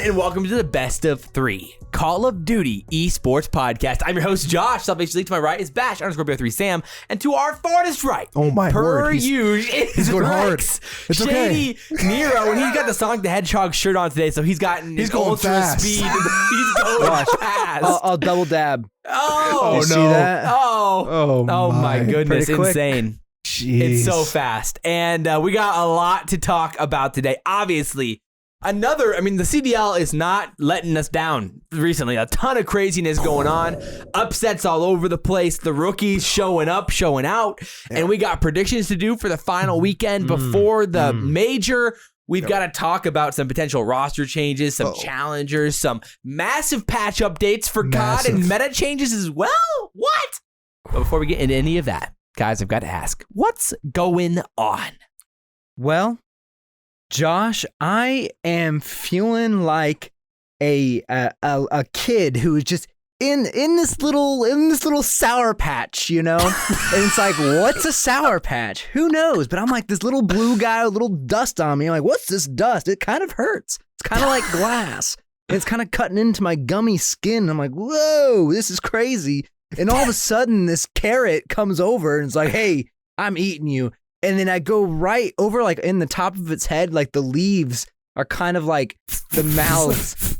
and welcome to the Best of 3 Call of Duty Esports Podcast. I'm your host, Josh. SalvationsElite to my right is Bash _ Bo3 Sam, and to our farthest right, oh my per word, he's going hard. It's Shady okay. Nero, and he's got the Sonic the Hedgehog shirt on today, so he's gotten his going ultra fast. speed. He's going fast. I'll double dab. Oh, You see no. that? Oh my goodness, Pretty quick. insane. Jeez. It's so fast. And we got a lot to talk about today. Obviously, the CDL is not letting us down recently. A ton of craziness going on. Upsets all over the place. The rookies showing up, showing out. Yeah. And we got predictions to do for the final weekend before the major. We've got to talk about some potential roster changes, some challengers, some massive patch updates for CoD and meta changes as well. What? But before we get into any of that, guys, I've got to ask, what's going on? Well, Josh, I am feeling like a kid who is just in this little sour patch, you know? And it's like, what's a sour patch? Who knows? But I'm like this little blue guy with a little dust on me. I'm like, what's this dust? It kind of hurts. It's kind of like glass. It's kind of cutting into my gummy skin. I'm like, whoa, this is crazy. And all of a sudden, this carrot comes over and it's like, hey, I'm eating you. And then I go right over, like, in the top of its head, like, the leaves are kind of like the mouths.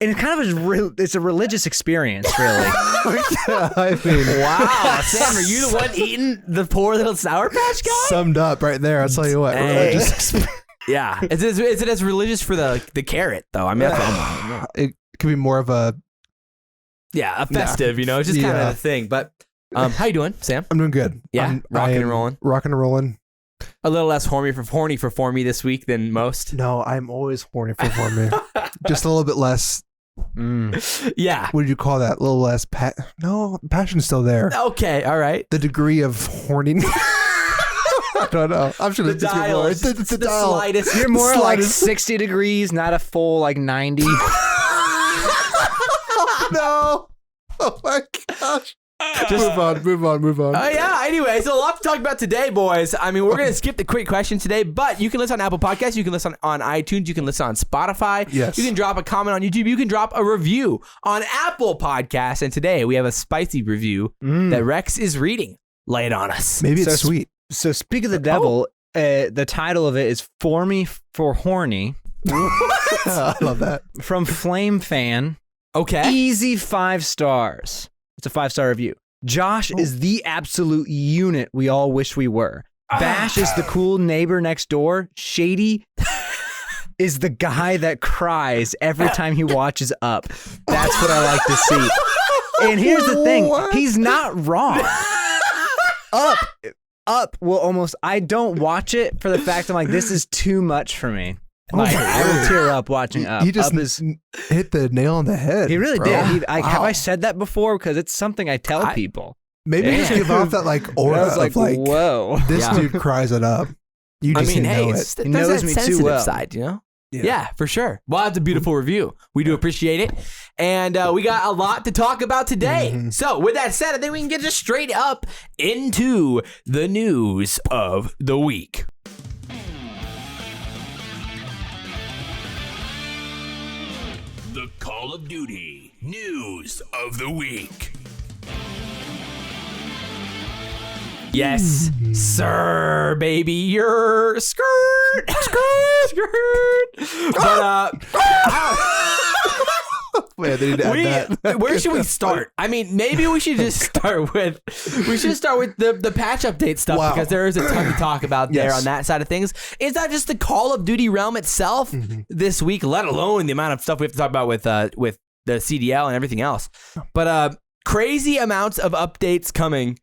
And it's kind of it's a religious experience, really. I mean, wow. Sam, are you the one eating the poor little Sour Patch guy? Summed up right there. I'll tell you what. Hey. Religious. Yeah. Is it as religious for the carrot, though? I mean, that's it could be more of a... Yeah, a festive, you know? It's just kind of a thing. But how you doing, Sam? I'm doing good. Yeah, rocking and rolling. Rocking and rolling. A little less horny for me this week than most. No, I'm always horny for me. Just a little bit less... Yeah. What did you call that? A little less... No, passion's still there. Okay, all right. The degree of horniness... I don't know. I'm sure the dial. The dial. Slightest. You're more like 60 degrees, not a full, like, 90. No. Oh my gosh. Just move on. Yeah, anyway, so a lot to talk about today, boys. I mean, we're going to skip the quick questions today, but you can listen on Apple Podcasts, you can listen on iTunes, you can listen on Spotify. Yes. You can drop a comment on YouTube, you can drop a review on Apple Podcasts, and today we have a spicy review that Rex is reading. Lay it on us. Maybe it's sweet. So speak of the devil, the title of it is For Me for Horny. I love that. From Flame Fan. Okay. Easy 5 stars. It's a 5-star review. Josh is the absolute unit we all wish we were. Bash is the cool neighbor next door. Shady is the guy that cries every time he watches Up. That's what I like to see. And here's the thing. He's not wrong. Up will almost... I don't watch it for the fact I'm like, this is too much for me. Like, I will tear up watching Up. He just Up hit the nail on the head. He really bro. did. Have I said that before? Because it's something I tell people. Maybe just give off that like aura I was like, whoa. This dude cries it up. You just know it. He knows me too well. Side, you know? Yeah, for sure. Well, that's a beautiful review. We do appreciate it. And we got a lot to talk about today. So with that said, I think we can get just straight up into the news of the week. The Call of Duty News of the Week. Yes, sir, baby, you're skirt. But Wait, they need to add that. where should we start? I mean, maybe we should just start with the patch update stuff because there is a ton to talk about there on that side of things. It's not just the Call of Duty realm itself this week, let alone the amount of stuff we have to talk about with the CDL and everything else. But crazy amounts of updates coming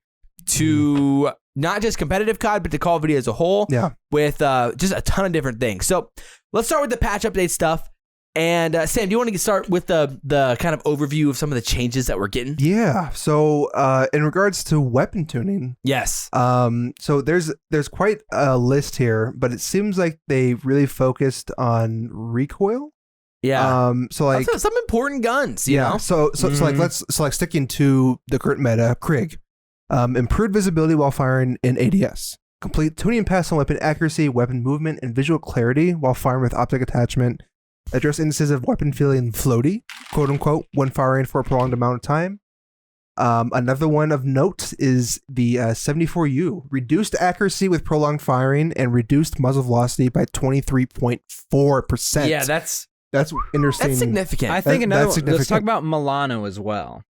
to not just competitive COD, but to Call of Duty as a whole. Yeah, with just a ton of different things. So let's start with the patch update stuff. And Sam, do you want to start with the kind of overview of some of the changes that we're getting? Yeah. So in regards to weapon tuning, yes. So there's quite a list here, but it seems like they really focused on recoil. Yeah. So like some important guns. You know? So like sticking to the current meta, Krieg, improved visibility while firing in ADS. Complete tuning and pass on weapon accuracy, weapon movement, and visual clarity while firing with optic attachment. Address instances of weapon feeling floaty, quote unquote, when firing for a prolonged amount of time. Another one of note is the 74U. Reduced accuracy with prolonged firing and reduced muzzle velocity by 23.4%. Yeah, that's interesting. That's significant. I think that's let's significant. talk about Milano as well.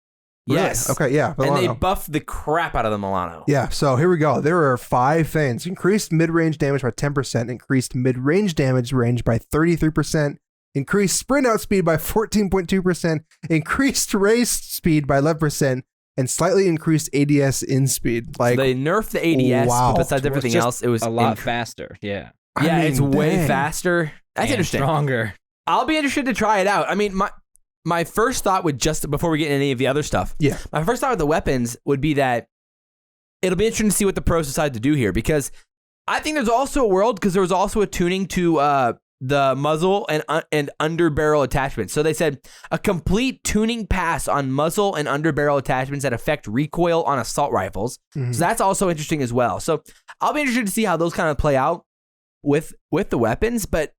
Really? Yes. Okay, yeah. And they Milano. buffed the crap out of the Milano. Yeah, so here we go. There are 5 things. Increased mid-range damage by 10%, increased mid-range damage range by 33%, increased sprint out speed by 14.2%, increased race speed by 11%, and slightly increased ADS in speed. Like, so they nerfed the ADS, wow. but besides everything else, it was a lot faster. Yeah. Yeah, it's way dang. faster. That's And interesting. Stronger. I'll be interested to try it out. I mean, my first thought would just before we get into any of the other stuff. Yeah. My first thought with the weapons would be that it'll be interesting to see what the pros decide to do here, because I think there's also a world, because there was also a tuning to the muzzle and under barrel attachments. So they said a complete tuning pass on muzzle and under barrel attachments that affect recoil on assault rifles. Mhm. So that's also interesting as well. So I'll be interested to see how those kind of play out with the weapons, but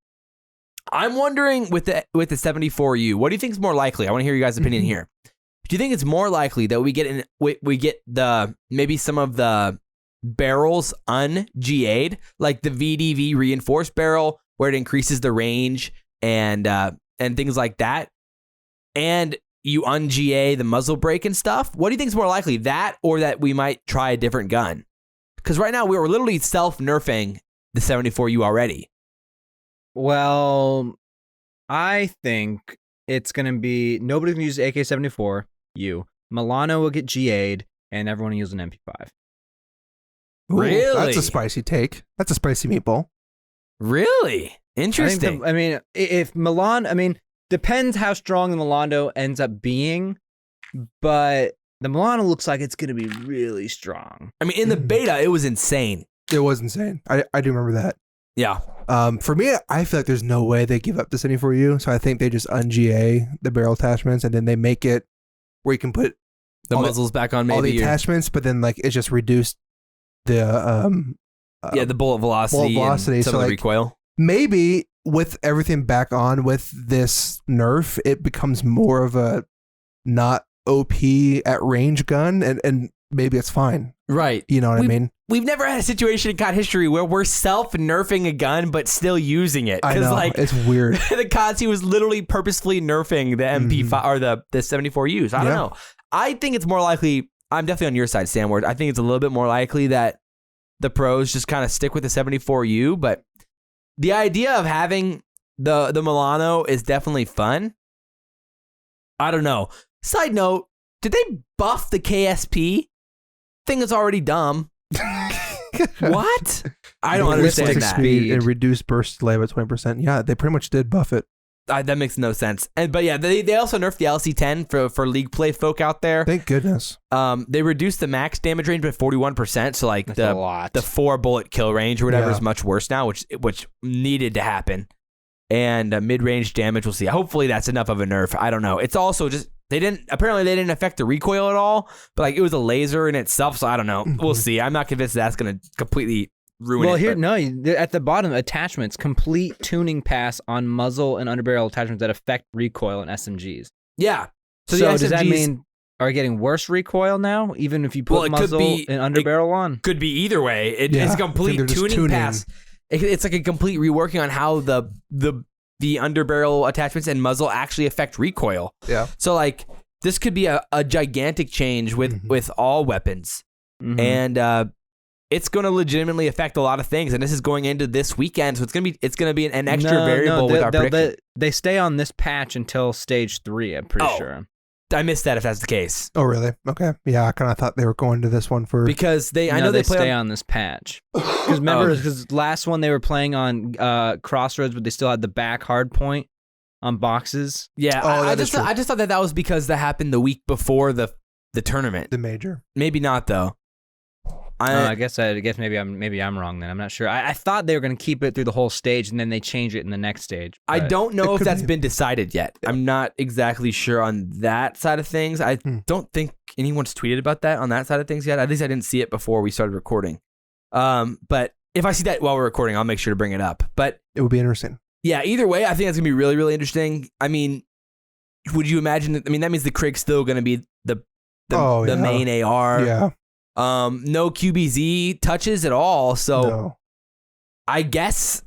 I'm wondering with the 74U, what do you think is more likely? I want to hear your guys' opinion here. Do you think it's more likely that we get the maybe some of the barrels un-GA'd, like the VDV reinforced barrel, where it increases the range and things like that, and you un-GA the muzzle brake and stuff? What do you think is more likely, that or that we might try a different gun? Because right now we were literally self-nerfing the 74U already. Well, I think it's going to be nobody's going to use the AK-74U. Milano will get GA'd, and everyone will use an MP5. Ooh, Really? That's a spicy take. That's a spicy meatball. Really? Interesting. I mean, if Milan, depends how strong the Milano ends up being, but the Milano looks like it's going to be really strong. I mean, in the beta, it was insane. It was insane. I do remember that. Yeah. For me, I feel like there's no way they give up the 74U, so I think they just un-GA the barrel attachments, and then they make it where you can put The all muzzle's back on, maybe. all the or- attachments, but then like it's just reduced the the bullet velocity, and some so of the like, recoil. maybe with everything back on with this nerf, it becomes more of a not OP at range gun, and maybe it's fine. Right. You know what I mean? We've never had a situation in COD history where we're self-nerfing a gun but still using it. I know, like it's weird. the COD was literally purposefully nerfing the MP5 or the 74Us. I don't know. I think it's more likely, I'm definitely on your side, Sam Ward. I think it's a little bit more likely that the pros just kind of stick with the 74U, but the idea of having the Milano is definitely fun. I don't know. Side note, did they buff the KSP? Thing is already dumb. What? I don't understand Stick that. speed and reduced burst delay by 20%. Yeah, they pretty much did buff it. That makes no sense. But yeah, they also nerfed the LC10 for league play folk out there. Thank goodness. They reduced the max damage range by 41%. So like That's a lot. the 4 bullet kill range or whatever Yeah. is much worse now, which needed to happen. And mid range damage, we'll see. Hopefully that's enough of a nerf. I don't know. It's also just they didn't affect the recoil at all. But like it was a laser in itself, so I don't know. We'll see. I'm not convinced that's gonna completely ruin it. Well, here, but- no, at the bottom, attachments, complete tuning pass on muzzle and underbarrel attachments that affect recoil in SMGs. Yeah. So, the does that SMGs mean are getting worse recoil now, even if you put Well, it could muzzle be- and underbarrel on? could be either way. It's Yeah, a I think complete they're just tuning tuning. pass. It's like a complete reworking on how the underbarrel attachments and muzzle actually affect recoil. Yeah. So like this could be a gigantic change with all weapons. Mhm. And it's going to legitimately affect a lot of things, and this is going into this weekend, so it's going to be an extra variable with our prediction. They stay on this patch until stage 3. I'm pretty Oh. sure. I missed that if that's the case, Oh, really? Okay. Yeah, I kind of thought they were going to this one for. because I know they play stay on. on this patch. Because remember, because last one they were playing on Crossroads, but they still had the back hard point on boxes. Yeah, Oh, I that is just I just thought that was because that happened the week before the tournament. the major. Maybe not though. I guess maybe I'm wrong then. I'm not sure. I thought they were going to keep it through the whole stage and then they change it in the next stage. I but- don't know It if could that's be. been decided yet. I'm not exactly sure on that side of things. I don't think anyone's tweeted about that on that side of things yet. At least I didn't see it before we started recording. But if I see that while we're recording, I'll make sure to bring it up. But It would be interesting. Yeah, either way, I think that's going to be really, really interesting. I mean, would you imagine that? I mean, that means the Krig's still going to be the main AR. Yeah. No QBZ touches at all. So No. I guess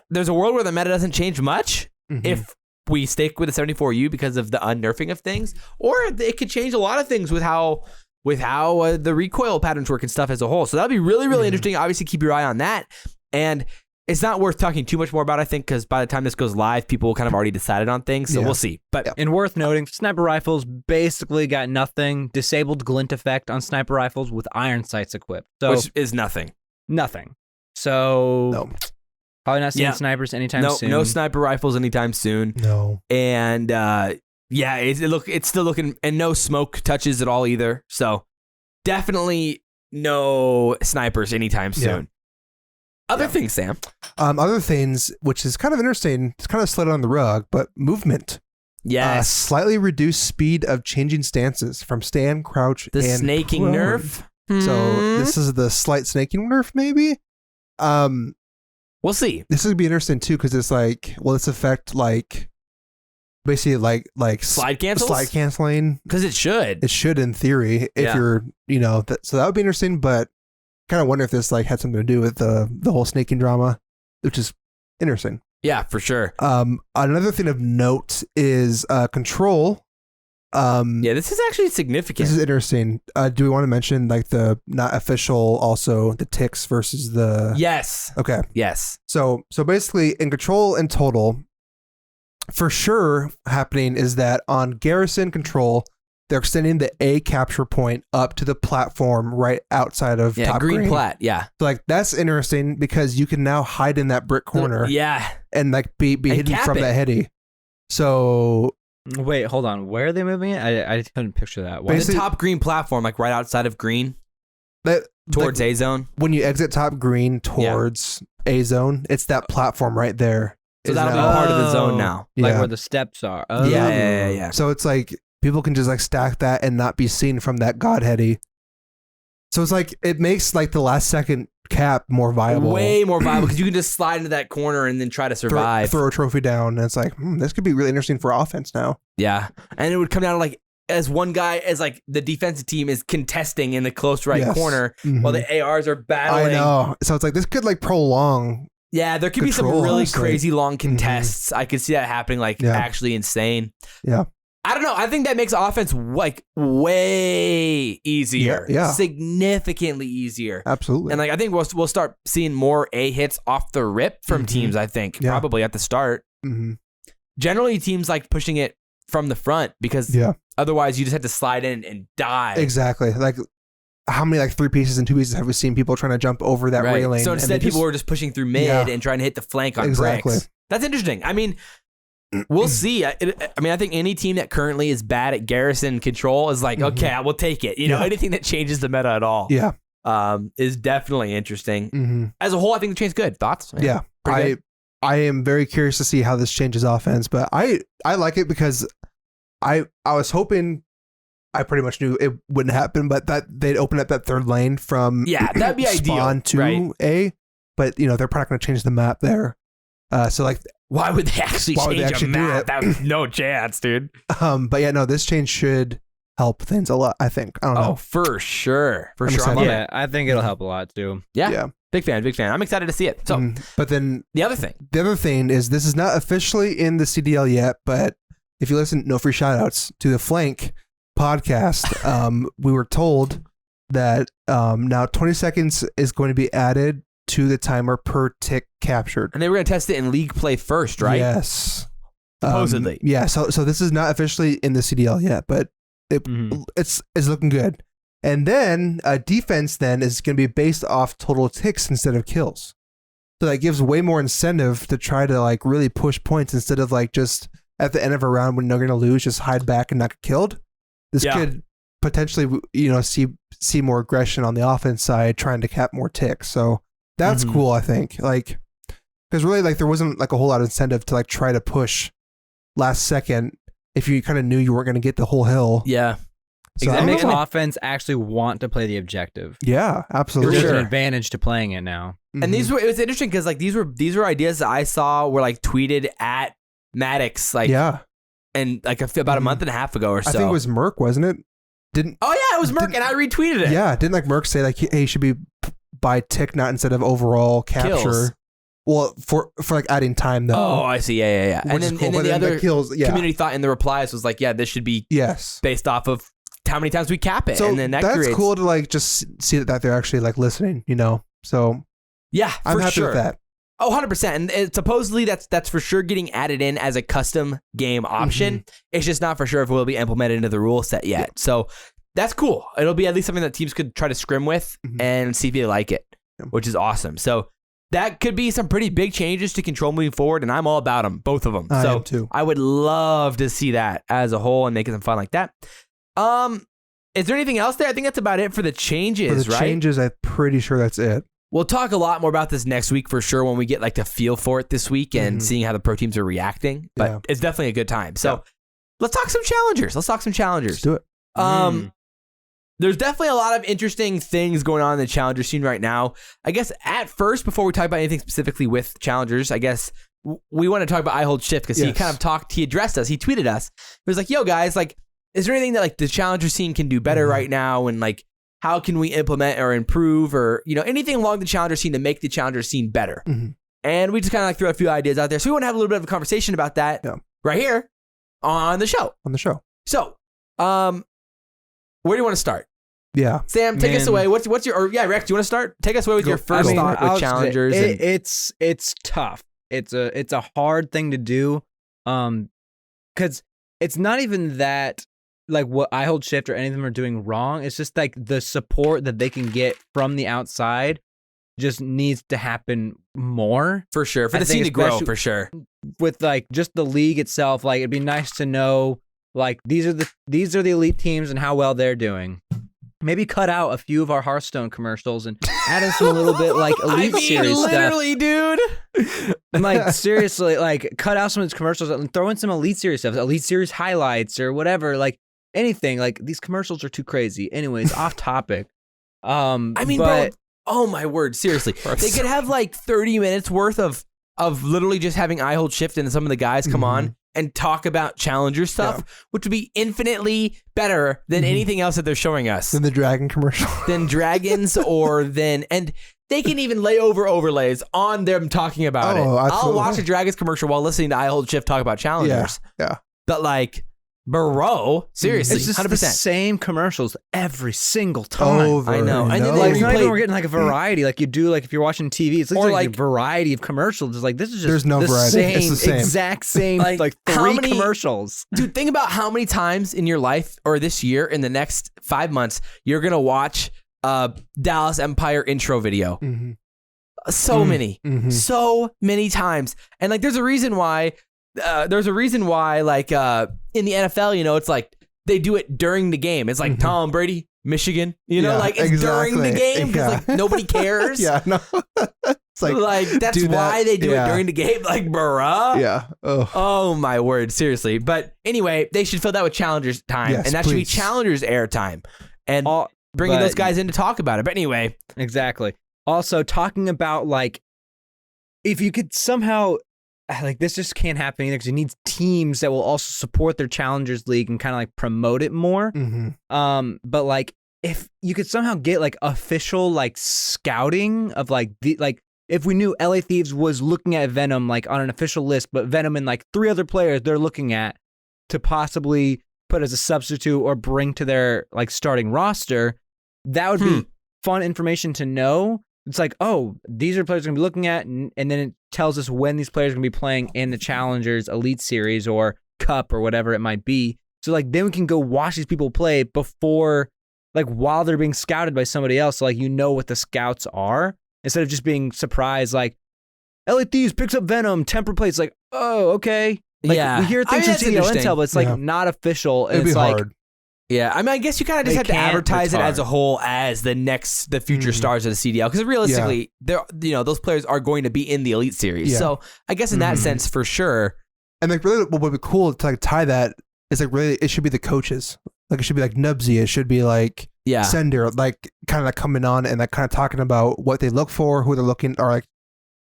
there's a world where the meta doesn't change much if we stick with the 74U because of the unnerfing of things, or it could change a lot of things with how the recoil patterns work and stuff as a whole. So that'll be really, really interesting. Obviously, keep your eye on that. And it's not worth talking too much more about, I think, because by the time this goes live, people will kind of already decided on things. So we'll see. But And worth noting, sniper rifles basically got nothing. Disabled glint effect on sniper rifles with iron sights equipped. So which is nothing. nothing. So probably not seeing snipers anytime soon. No sniper rifles anytime soon. No. And it's still looking, and no smoke touches at all either. So definitely no snipers anytime soon. Other things, Sam. Other things, which is kind of interesting, it's kind of slid on the rug, but movement. Yes. Slightly reduced speed of changing stances from stand, crouch, The and snaking prone. nerf. So this is the slight snaking nerf, maybe. We'll see. This would be interesting too, because it's like, will this affect like basically like Slide cancels? slide canceling? Because it should. It should, in theory, if you're so that would be interesting. But kind of wonder if this like had something to do with the whole snaking drama, which is interesting. Yeah, for sure. Another thing of note is control. Yeah, this is actually significant. This is interesting. Do we want to mention like the not official, also the ticks versus the? Yes. Okay. Yes. So basically, in control and total, for sure, happening is that on garrison control, they're extending the A capture point up to the platform right outside of top green plat. Yeah. So like that's interesting because you can now hide in that brick corner. Yeah. And like be hidden from that heady. So wait, hold on. Where are they moving it? I couldn't picture that. The top green platform, like right outside of green, towards A zone. When you exit top green towards A zone, it's that platform right there. So that'll be part of the zone now. Like where the steps are. Oh. Yeah. So it's like people can just like stack that and not be seen from that godheady. So it's like it makes like the last second cap more viable. Way more viable because you can just slide into that corner and then try to survive. Throw a trophy down. And it's like, this could be really interesting for offense now. Yeah. And it would come down to like as one guy, as like the defensive team is contesting in the close right corner while the ARs are battling. I know. So it's like this could like prolong. Yeah, there could be some really crazy long contests. I could see that happening, like actually insane. Yeah. I don't know. I think that makes offense like way easier. Yeah. Significantly easier. Absolutely. And like I think we'll start seeing more A hits off the rip from teams, I think, probably at the start. Generally teams like pushing it from the front because otherwise you just have to slide in and die. Exactly. Like how many like 3 pieces and 2 pieces have we seen people trying to jump over that railing? So instead people were just pushing through mid and trying to hit the flank on bricks. That's interesting. I mean, we'll see. I think any team that currently is bad at garrison control is like, okay, we'll take it. You know, anything that changes the meta at all is definitely interesting. As a whole, I think the change's good. Thoughts? Yeah. I am very curious to see how this changes offense, but I like it because I was hoping, I pretty much knew it wouldn't happen, but that they'd open up that third lane from that'd be spawn ideal. To A, but they're probably going to change the map there. So like, why would they actually change a map? That was no chance, dude. But yeah, no, this change should help things a lot, I think. I don't know. Oh, for sure. For sure. Yeah, I think it'll help a lot too. Yeah. Big fan. I'm excited to see it. So, but then the other thing is this is not officially in the CDL yet, but if you listen, no free shoutouts to the Flank podcast. We were told that now 20 seconds is going to be added to the timer per tick captured. And they were going to test it in league play first, right? Yes. Supposedly. So this is not officially in the CDL yet, but it's looking good. And then defense then is going to be based off total ticks instead of kills. So that gives way more incentive to try to like really push points instead of like just at the end of a round when they're going to lose, just hide back and not get killed. This could potentially, see more aggression on the offense side, trying to cap more ticks. So that's cool, I think. Like, because really, like, there wasn't like a whole lot of incentive to like try to push last second if you kind of knew you weren't going to get the whole hill. Yeah. So That I makes don't know. offense actually want to play the objective. Yeah, absolutely. There's sure. an advantage to playing it now. And Mhm. it was interesting because like these were ideas that I saw were like tweeted at Maddox like yeah, and like about a Mhm. month and a half ago or so. I think it was Merc, wasn't it? Didn't Oh yeah, it was Merc, and I retweeted it. yeah? Didn't like Merc say like, hey, he should be by tick, not instead of overall capture? Kills. Well, for like adding time though. Oh, I see. Yeah. Which And is then, cool. and then But the other kills. Yeah. community thought in the replies was like, yeah, this should be Yes. based off of how many times we cap it, So and then that that's creates. cool to like just see that they're actually like listening. So Yeah, I'm for happy sure. with that. Oh, 100%. And supposedly that's for sure getting added in as a custom game option. Mm-hmm. It's just not for sure if it will be implemented into the rule set yet. So that's cool. It'll be at least something that teams could try to scrim with Mhm. and see if they like it, Yeah. which is awesome. So that could be some pretty big changes to control moving forward, and I'm all about them, both of them. I So am too. I would love to see that as a whole and making some fun like that. Is there anything else there? I think that's about it for the changes, For the right? changes, I'm pretty sure that's it. We'll talk a lot more about this next week for sure when we get like the feel for it this week and Mhm. seeing how the pro teams are reacting. But Yeah. it's definitely a good time. So let's talk some challengers. Let's do it. There's definitely a lot of interesting things going on in the challenger scene right now. I guess at first, before we talk about anything specifically with challengers, I guess we want to talk about I Hold Shift because he Yes. kind of he addressed us, he tweeted us. He was like, yo guys, like, is there anything that like the challenger scene can do better Mhm. right now? And like, how can we implement or improve or, anything along the challenger scene to make the challenger scene better? Mhm. And we just kind of like threw a few ideas out there. So we want to have a little bit of a conversation about that right here on the show. On the show. So, where do you want to start? Yeah. Sam, take us Man. away. What's your Rex? Do you want to start? Take us away with Go- your first I mean, thought I'll with just say, challengers. and, it's tough. It's a hard thing to do, because it's not even that like what I Hold Shift or any of them are doing wrong. It's just like the support that they can get from the outside just needs to happen more for sure, for I the think scene to grow, especially- for sure. with like just the league itself. Like it'd be nice to know like these are the elite teams and how well they're doing. Maybe cut out a few of our Hearthstone commercials and add in some a little bit like elite series stuff. literally, dude. Like seriously, like cut out some of these commercials and throw in some elite series stuff, elite series highlights or whatever, like anything. Like these commercials are too crazy. Anyways, off topic. I mean, but bro, oh my word, seriously. They could have like 30 minutes worth of literally just having I Hold Shift and some of the guys come on and talk about challenger stuff, which would be infinitely better than anything else that they're showing us. Then the dragon commercial. Than dragons and they can even lay over overlays on them talking about it. Oh, I'll absolutely. watch a dragons commercial while listening to I Hold Shift talk about challengers. Yeah. But like, bro, seriously, it's just 100%. the same commercials every single time. Over. I know. And then Like they it's not replay- even we're getting like a variety like you do like if you're watching TV. It's Or like like- a variety of commercials. It's like this is just There's no the variety. same, It's the same. exact same Like, how three many- commercials. Dude, think about how many times in your life or this year, in the next 5 months, you're going to watch Dallas Empire intro video. Mhm. So many. Mhm. So many times. And like, there's a reason why, like, in the NFL, it's like they do it during the game. It's like Tom Brady, Michigan, Yeah, like it's during the exactly. game because Yeah. like nobody cares. Yeah. No. It's Like, that's do that. why they do Yeah. it during the game. Like, bruh. Yeah. Oh. Oh my word, seriously. But anyway, they should fill that with challengers time, Yes, and that should be please. challengers air time, and bringing but- those guys in to talk about it. But anyway, Exactly. Also, talking about like, if you could somehow, like, this just can't happen either because it needs teams that will also support their Challengers League and kind of like promote it more. But like, if you could somehow get like official like scouting of like if we knew LA Thieves was looking at Venom like on an official list, but Venom and like 3 other players they're looking at to possibly put as a substitute or bring to their like starting roster, that would be fun information to know. It's like, oh, these are players we're going to be looking at, and then it tells us when these players are going to be playing in the Challengers Elite Series or Cup or whatever it might be. So like then we can go watch these people play before, like while they're being scouted by somebody else, so like you know what the scouts are, instead of just being surprised like, LA Thieves picks up Venom, temper plays, like, oh, okay. Like, Yeah. we hear I mean, things from that's CDL interesting. Intel, but it's like Yeah. not official. And It'd be it's like, hard. yeah, I mean, I guess you kind of just They have to can't advertise it retard. as a whole as the future stars of the CDL, because realistically, they're those players are going to be in the Elite Series. Yeah. So I guess in that sense, for sure. And like really, what would be cool to like tie that is like really it should be the coaches. Like it should be like Nubsy. It should be like Sender, like kind of like coming on and like kind of talking about what they look for, who they're looking, or like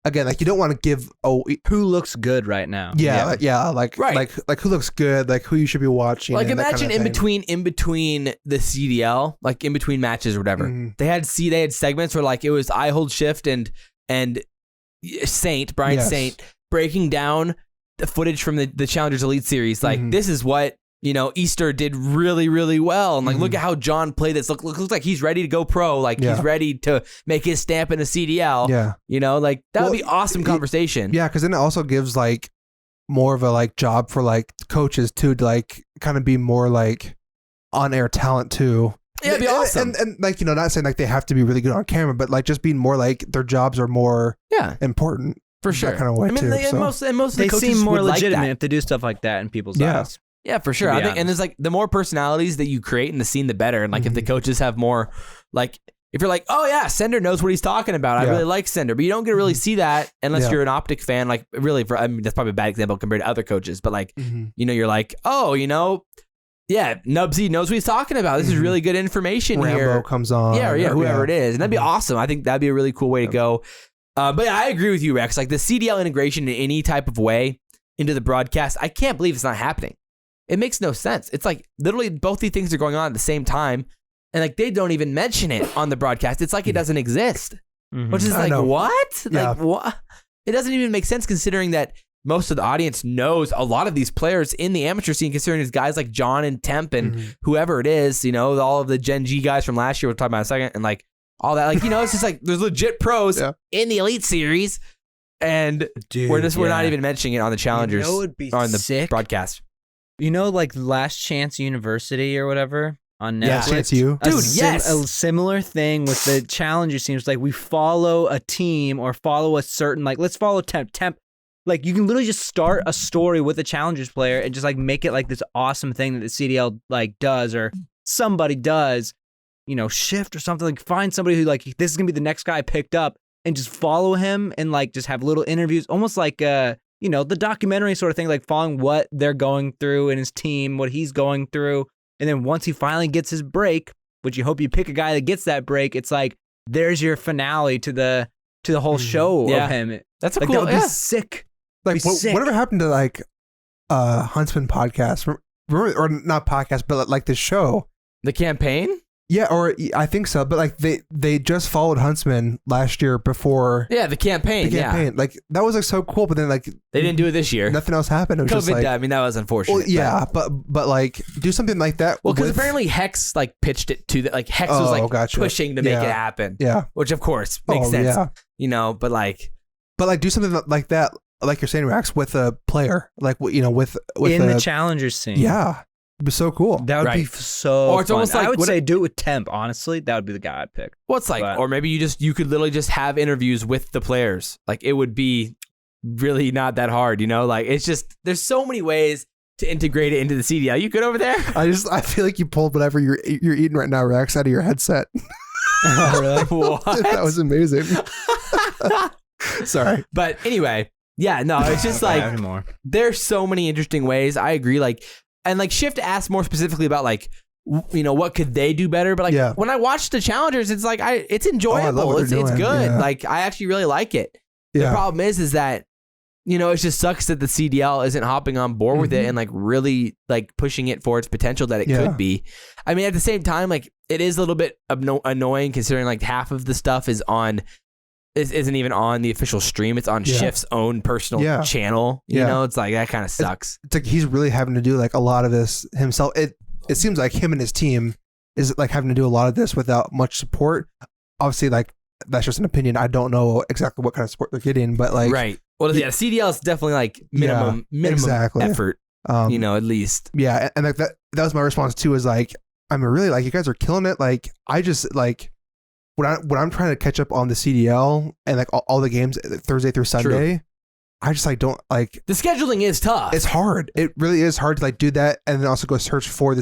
again, like you don't want to give who looks good right now. Like who looks good, like who you should be watching. Like imagine in between the CDL, like in between matches or whatever, they had segments where like it was I Hold Shift and Brian Saint breaking down the footage from the Challengers Elite Series. Like this is what Easter did really, really well. And like, look at how John played this. Looks like he's ready to go pro. Like he's ready to make his stamp in a CDL. Yeah. Like that would be awesome conversation. Yeah. Cause then it also gives like more of a like job for like coaches too, to like kind of be more like on air talent too. Yeah, it'd be awesome. And like, not saying like they have to be really good on camera, but like just being more like their jobs are more important. For sure. That kind of way too. Most of the they coaches seem more legitimate like if they do stuff like that in people's eyes. Yeah, for sure. I think, and there's like the more personalities that you create in the scene, the better. And like if the coaches have more, like if you're like, oh yeah, Sender knows what he's talking about. I really like Sender, but you don't get to really see that unless you're an OpTic fan. Like really, that's probably a bad example compared to other coaches. But like, you're like, oh, Nubsy knows what he's talking about. This is really good information here. Rambo comes on. Whoever it is, and that'd be awesome. I think that'd be a really cool way to go. But I agree with you, Rex. Like the CDL integration in any type of way into the broadcast, I can't believe it's not happening. It makes no sense. It's like literally both these things are going on at the same time, and like they don't even mention it on the broadcast. It's like it doesn't exist, which is like what? Like what? It doesn't even make sense considering that most of the audience knows a lot of these players in the amateur scene. Considering there's guys like John and Temp and whoever it is, all of the Gen G guys from last year. We'll talk about in a second, and like all that. Like it's just like there's legit pros in the Elite Series, and we're not even mentioning it on the Challengers it'd be or on the sick. broadcast. Like Last Chance University or whatever on Netflix. Yeah, Chance U. Dude, A similar thing with the Challenger teams. Like we follow a team or follow a certain, like let's follow Temp. Like you can literally just start a story with a Challengers player and just like make it like this awesome thing that the CDL like does or somebody does, shift or something. Like find somebody who like, this is going to be the next guy I picked up and just follow him and like just have little interviews, almost like the documentary sort of thing, like following what they're going through in his team, what he's going through. And then once he finally gets his break, which you hope you pick a guy that gets that break, it's like, there's your finale to the whole show of him. That's like, cool. That would be sick. Like whatever happened to like Huntsman podcast? Remember, or not podcast, but like the show. The campaign? Yeah, or I think so. But like they just followed Huntsman last year before. Yeah, the campaign. Like that was like so cool. But then like they didn't do it this year. Nothing else happened. It was COVID. Just, like, I mean, that was unfortunate. Well, yeah, but like do something like that. Well, because apparently Hex like pitched it to like Hex was like pushing to make it happen. Yeah, which of course makes sense. Yeah. But like do something like that. Like you're saying, Rax, with a player, like with in the Challengers scene. Yeah, it'd be so cool. That would be so. Or it's fun. almost like I would say do it with Temp. Honestly, that would be the guy I'd pick. Well, it's like, or maybe you could literally just have interviews with the players. Like it would be really not that hard, Like it's just there's so many ways to integrate it into the CDL. You good over there? I feel like you pulled whatever you're eating right now, Rax, out of your headset. Oh, really? What? That was amazing. Sorry, but anyway. Yeah, no, it's just like there's so many interesting ways. I agree. Like, and like Shift asked more specifically about like, what could they do better? But like when I watch the Challengers, it's like it's enjoyable. It's good. Yeah. Like I actually really like it. Yeah. The problem is that it just sucks that the CDL isn't hopping on board with it and like really like pushing it for its potential that it could be. I mean, at the same time, like it is a little bit annoying considering like half of the stuff isn't even on the official stream. It's on Shift's own personal channel. You know, it's like that kind of sucks. It's like he's really having to do like a lot of this himself. It seems like him and his team is like having to do a lot of this without much support. Obviously, like that's just an opinion. I don't know exactly what kind of support they're getting, but like Well, yeah, CDL is definitely like minimum effort. At least. Yeah, and like that was my response too. Is like I'm really like you guys are killing it. Like I just like. When I'm trying to catch up on the CDL and like all the games Thursday through Sunday, I just like don't like the scheduling is tough. It's hard. It really is hard to like do that and then also go search for the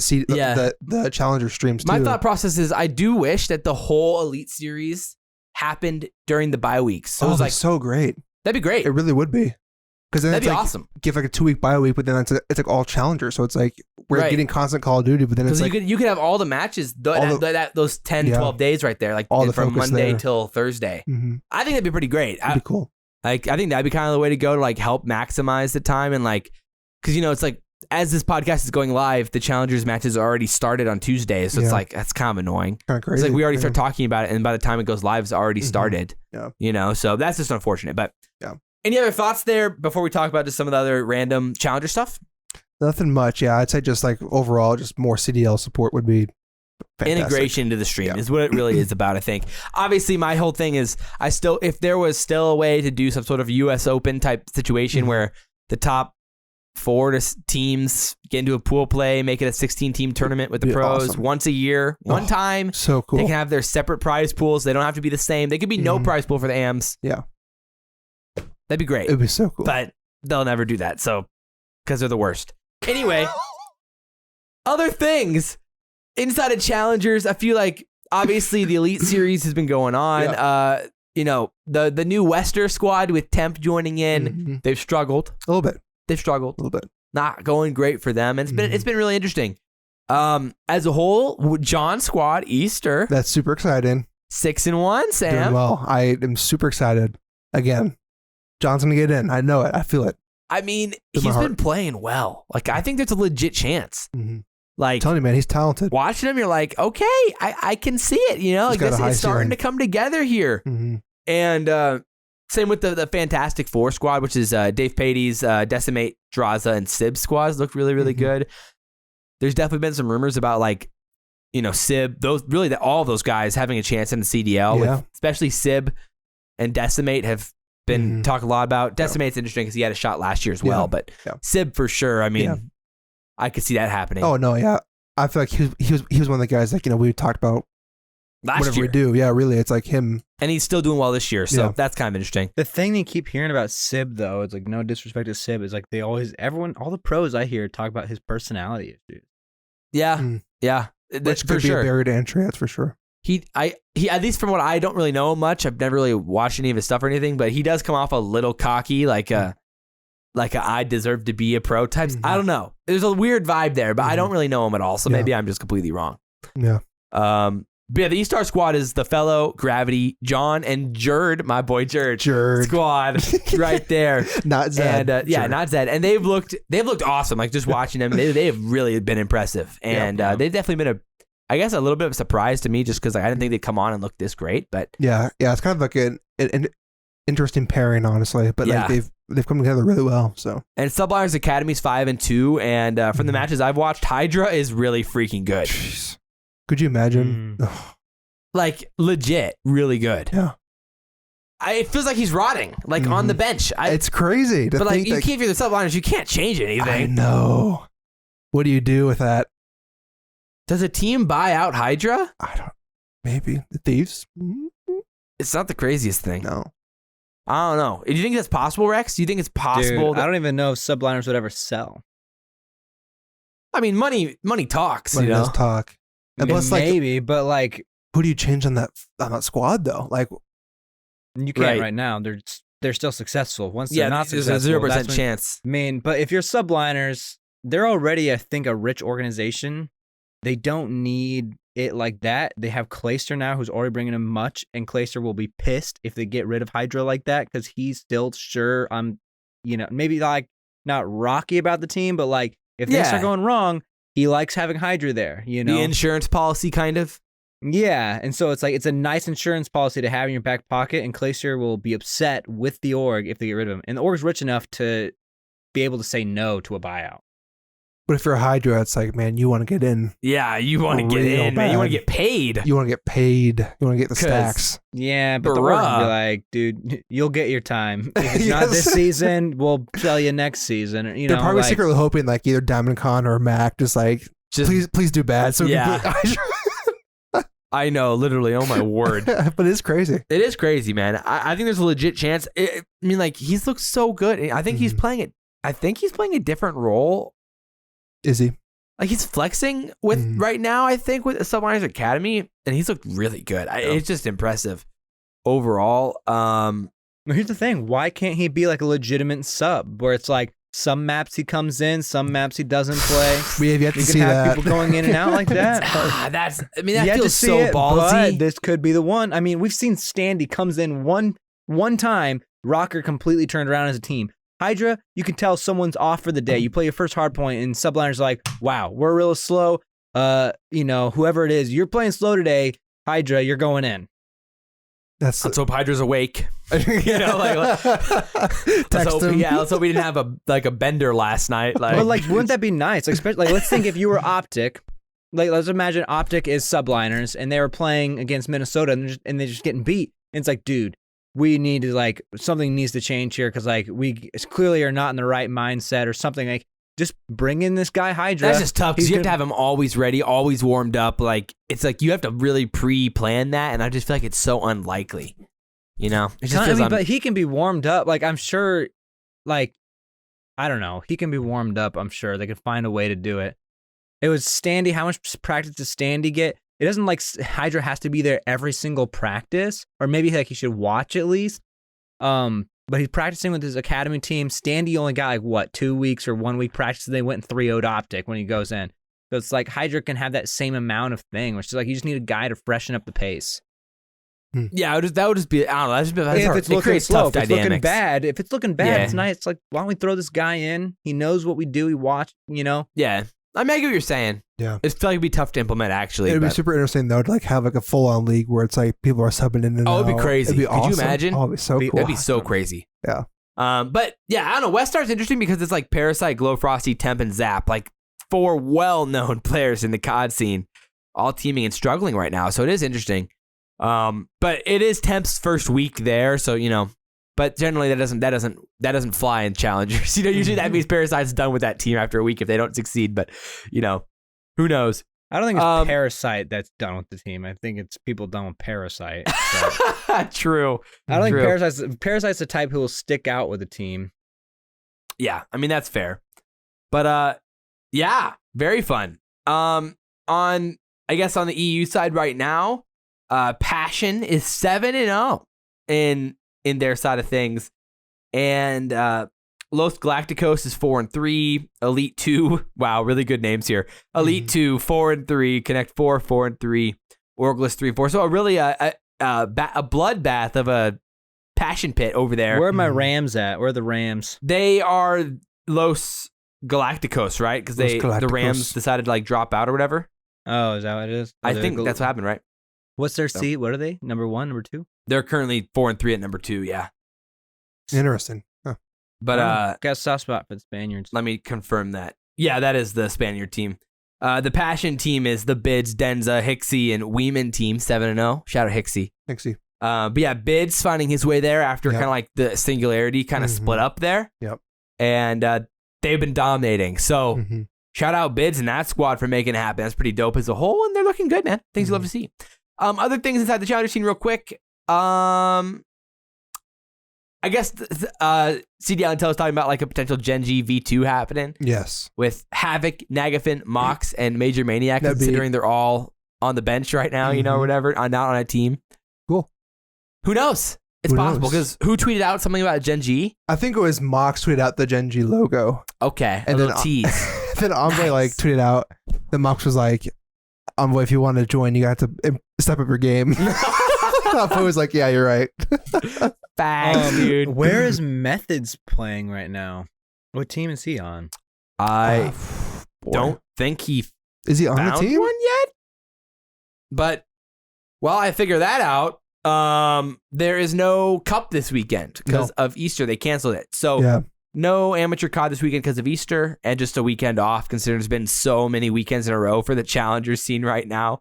the Challenger streams too. My thought process is I do wish that the whole Elite Series happened during the bye weeks. So it was like so great. That'd be great. It really would be. Because then That'd it's be like, awesome. give like a 2-week bye week, but then it's like all challengers. So it's like we're Right. getting constant Call of Duty, but then it's Because like you could have all the matches, those 10, Yeah. 12 days right there, like All the from focus Monday there. till Thursday. mhm, I think that'd be pretty great. it'd be cool. I think that'd be kind of the way to go to like help maximize the time and like, because it's like as this podcast is going live, the challengers matches are already started on Tuesday, so it's Yeah. like that's kind of annoying. Kind of crazy. It's like we already yeah. start talking about it, and by the time it goes live, it's already Mhm. started. Yeah. So that's just unfortunate. But Yeah. Any other thoughts there before we talk about just some of the other random challenger stuff? Nothing much. Yeah, I'd say just like overall, just more CDL support would be fantastic. Integration into the stream Yeah. is what it really is about, I think. Obviously, my whole thing is if there was still a way to do some sort of US Open type situation Mhm. where the top 4 teams get into a pool play, make it a 16-team tournament with the Be pros awesome. once a year, one time. So cool. They can have their separate prize pools. They don't have to be the same. They could be no Mhm. prize pool for the AMs. Yeah. That'd be great. It'd be so cool. But they'll never do that. So, because they're the worst. Anyway, other things inside of challengers, I feel like obviously the Elite Series has been going on. The new Wester squad with Temp joining in, Mhm. they've struggled. A little bit. They've struggled. A little bit. Not going great for them. And Mm-hmm. it's been really interesting. As a whole, John squad Easter That's super exciting. 6-1. Sam. Doing well. I am super excited. Again, John's gonna get in. I know it. I feel it. I mean, In my he's heart. been playing well. Like I think there's a legit chance. Mhm. Like I'm telling you, man, he's talented. watching him, you're like, okay, I can see it. Like got a high it's starting ceiling. to come together here. hmm And same with the Fantastic Four squad, which is Dave Patey's Decimate, Drazah, and Sib squads look really, really Mhm. good. There's definitely been some rumors about Sib, all those guys having a chance in the CDL, Yeah. with especially Sib and Decimate have been Mhm. talked a lot about. Decimate's interesting because he had a shot last year as well, Yeah. but Yeah. Sib for sure. I mean, Yeah. I could see that happening. Oh no, yeah. I feel like he was one of the guys like we talked about last whatever year. we do. Yeah, really, it's like him. And he's still doing well this year, so Yeah. that's kind of interesting. The thing they keep hearing about Sib, though, it's like no disrespect to Sib, is like all the pros I hear talk about his personality issues. Yeah, Mm. yeah, that's Which for could be sure. a barrier to entry. That's for sure. He at least from what I don't really know much. I've never really watched any of his stuff or anything, but he does come off a little cocky, like a I deserve to be a pro type. Mhm. I don't know. There's a weird vibe there, but I Mhm. don't really know him at all. So Yeah. maybe I'm just completely wrong. Yeah. But yeah, the E-Star squad is the fellow Gravity, John, and Jerd, my boy Jerd. Jerd. Squad right there. Not Zed. And Jerd. not Zed. And they've looked awesome. Like just watching them, they have really been impressive. And Yeah. they've definitely been a little bit of a surprise to me just because I didn't think they'd come on and look this great. But Yeah, it's kind of like an interesting pairing, honestly. But Yeah. like they've come together really well. So and Subliners Academy's 5-2, and from the Mhm. matches I've watched, Hydra is really freaking good. Jeez. Could you imagine? Ugh, Like legit, really good. yeah, It feels like he's rotting, like on the bench. it's crazy to but like think you that. can't, if you're the Subliners, you can't change I anything. know. What do you do with that? Does a team buy out Hydra? I don't. Maybe the Thieves. It's not the craziest thing. No. I don't know. Do you think that's possible, Rex? Do you think it's possible? Dude, I don't even know if subliners would ever sell. I mean, money talks. But You it know, does talk. And plus, like, Maybe, but like who do you change on that squad though? Like, you can't Right. right now. They're still successful. Once yeah, they're not there's successful, a 0% that's when- chance. I mean, but if you're subliners, they're already, I think, a rich organization. They don't need it like that. They have Clayster now, who's already bringing them much, and Clayster will be pissed if they get rid of Hydra like that because he's still sure maybe like not rocky about the team, but like if things Yeah. start going wrong, he likes having Hydra there. You know, The insurance policy, kind of. yeah, and so it's like it's a nice insurance policy to have in your back pocket, and Clayster will be upset with the org if they get rid of him. And the org's rich enough to be able to say no to a buyout. but if you're a Hydra, it's like, man, you want to get in. Yeah, you want to get Real in, man. You want to bad. get paid. You want to get paid. You want to get the 'Cause- stacks. Yeah, but the org will Bruh. be like, dude, you'll get your time. If it's not Yes. this season, we'll sell you next season. You They're know, probably like, secretly hoping like either Diamond Con or Mac just like Just, please do bad. So we Yeah. can get I know, literally. Oh my word. but it's crazy. It is crazy, man. I think there's a legit chance. I mean, like he's looked so good. I think he's Mhm. playing it. I think he's playing a different role. Is he? Like he's flexing with Mhm. right now. I think with Subliners Academy, and he's looked really good. It's just impressive overall. Here's the thing. Why can't he be like a legitimate sub where it's like some maps he comes in, some maps he doesn't play? We have yet to You see can have that. people going in and out like that. That You have to feels see so it, ballsy. but this could be the one. I mean, we've seen Standy comes in one time, Rokkr completely turned around as a team. Hydra, you can tell someone's off for the day. You play your first hard point, and subliner's like, wow, we're real slow. Whoever it is, you're playing slow today. Hydra, you're going in. Let's hope Hydra's awake. Let's hope we didn't have a bender last night. But wouldn't that be nice? Like, especially, let's think if you were OpTic. Like, let's imagine OpTic is subliners, and they were playing against Minnesota, and they're just getting beat. And it's like, dude, we need to something needs to change here because we clearly are not in the right mindset or something. Like, just bring in this guy Hydra. That's just tough because you have to have him always ready, always warmed up. Like, it's like you have to really pre-plan that, and I just feel like it's so unlikely. It just feels but he can be warmed up. Like, I'm sure, I don't know. He can be warmed up. I'm sure they could find a way to do it. It was Standy. How much practice does Standy get? It doesn't Hydra has to be there every single practice, or maybe he should watch at least. But he's practicing with his academy team. Standy only got 2 weeks or 1 week practice. And they went and 3-0'd OpTic when he goes in. So it's like Hydra can have that same amount of thing, which is you just need a guy to freshen up the pace. Yeah, that would just be, I don't know. That's If it's looking slow, if it's looking bad, Yeah. it's nice. It's like, why don't we throw this guy in? He knows what we do. He watched, Yeah. I get what you're saying. Yeah. It's feel like it'd be tough to implement, actually. It'd be super interesting, though, to have a full-on league where it's people are subbing in and out. It'd be crazy. It'd be Could awesome. you imagine? Oh, it'd be so cool. That'd be so crazy. Yeah. But yeah, I don't know. Westar's interesting because it's Parasite, Glow Frosty, Temp, and Zap. 4 well-known players in the COD scene, all teaming and struggling right now. So it is interesting. But it is Temp's first week there, so but generally that doesn't fly in challengers. Usually that means Parasite's done with that team after a week if they don't succeed. But who knows? I don't think it's Parasite that's done with the team. I think it's people done with Parasite. True. I don't think Parasite's the type who will stick out with a team. Yeah, I mean that's fair. But yeah, very fun. On the EU side right now, Passion is 7-0 in their side of things, and Los Galacticos is 4-3. Elite 2, wow, really good names here. Elite 2, 4-3. Connect 4, 4-3. Orglis 3-4. So a bloodbath of a passion pit over there. Where are my Rams at? Where are the Rams? They are Los Galacticos, right? Because the Rams decided to drop out or whatever. Oh, is that what it is? I think that's what happened, right? What's their seed? What are they? Number 1, number 2? They're currently 4-3 at number 2. Yeah. Interesting. Huh. But got a soft spot for the Spaniards. Let me confirm that. Yeah, that is the Spaniard team. The Passion team is the Bids, Drazah, Hixie, and Weeman team, 7-0. Shout out Hixie. But yeah, Bids finding his way there after kind of the Singularity kind of split up there. Yep. And they've been dominating. So shout out Bids and that squad for making it happen. That's pretty dope as a whole, and they're looking good, man. Things you love to see. Other things inside the challenger scene real quick. I guess CDL Intel is talking about a potential Gen G V2 happening. Yes. With Havoc, Nagafin, Mox, and Major Maniac, considering they're all on the bench right now, or whatever, not on a team. Cool. Who knows? It's possible because who tweeted out something about Gen G? I think it was Mox tweeted out the Gen G logo. Okay. And then tease. Then Envoy tweeted out. Then Mox was like, Envoy, if you want to join, you got to step up your game. Envoy was like, yeah, you're right. Facts, dude. Where is Methods playing right now? What team is he on? I don't think he is he on the team one yet. But while I figure that out, there is no cup this weekend because of Easter. They canceled it. So no amateur COD this weekend because of Easter, and just a weekend off. Considering there's been so many weekends in a row for the challengers scene right now.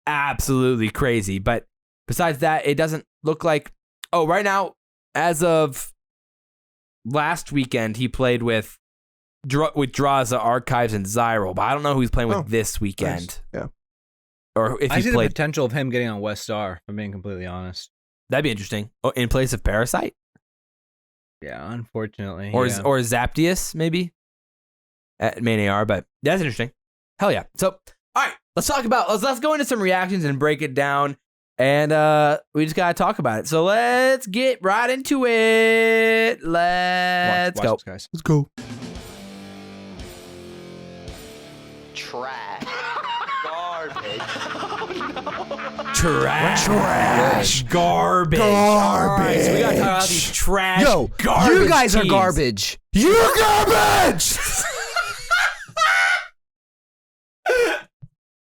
Absolutely crazy. But besides that, it doesn't look like. Oh, right now, as of last weekend, he played with Drazah, Archives, and Zyral, but I don't know who he's playing with this weekend. Nice. Yeah. Or if I he see played, the potential of him getting on West Star, if I'm being completely honest. That'd be interesting. Oh, in place of Parasite? Yeah, unfortunately. Or Zaptius, maybe? At main AR, but that's interesting. Hell yeah. So, all right, let's talk about, let's go into some reactions and break it down. And we just got to talk about it. So let's get right into it. Let's go. Watch this, guys. Let's go. Trash. Garbage. Trash. Garbage. All right, so we got to talk about these trash garbage you guys are teams. garbage. You're garbage!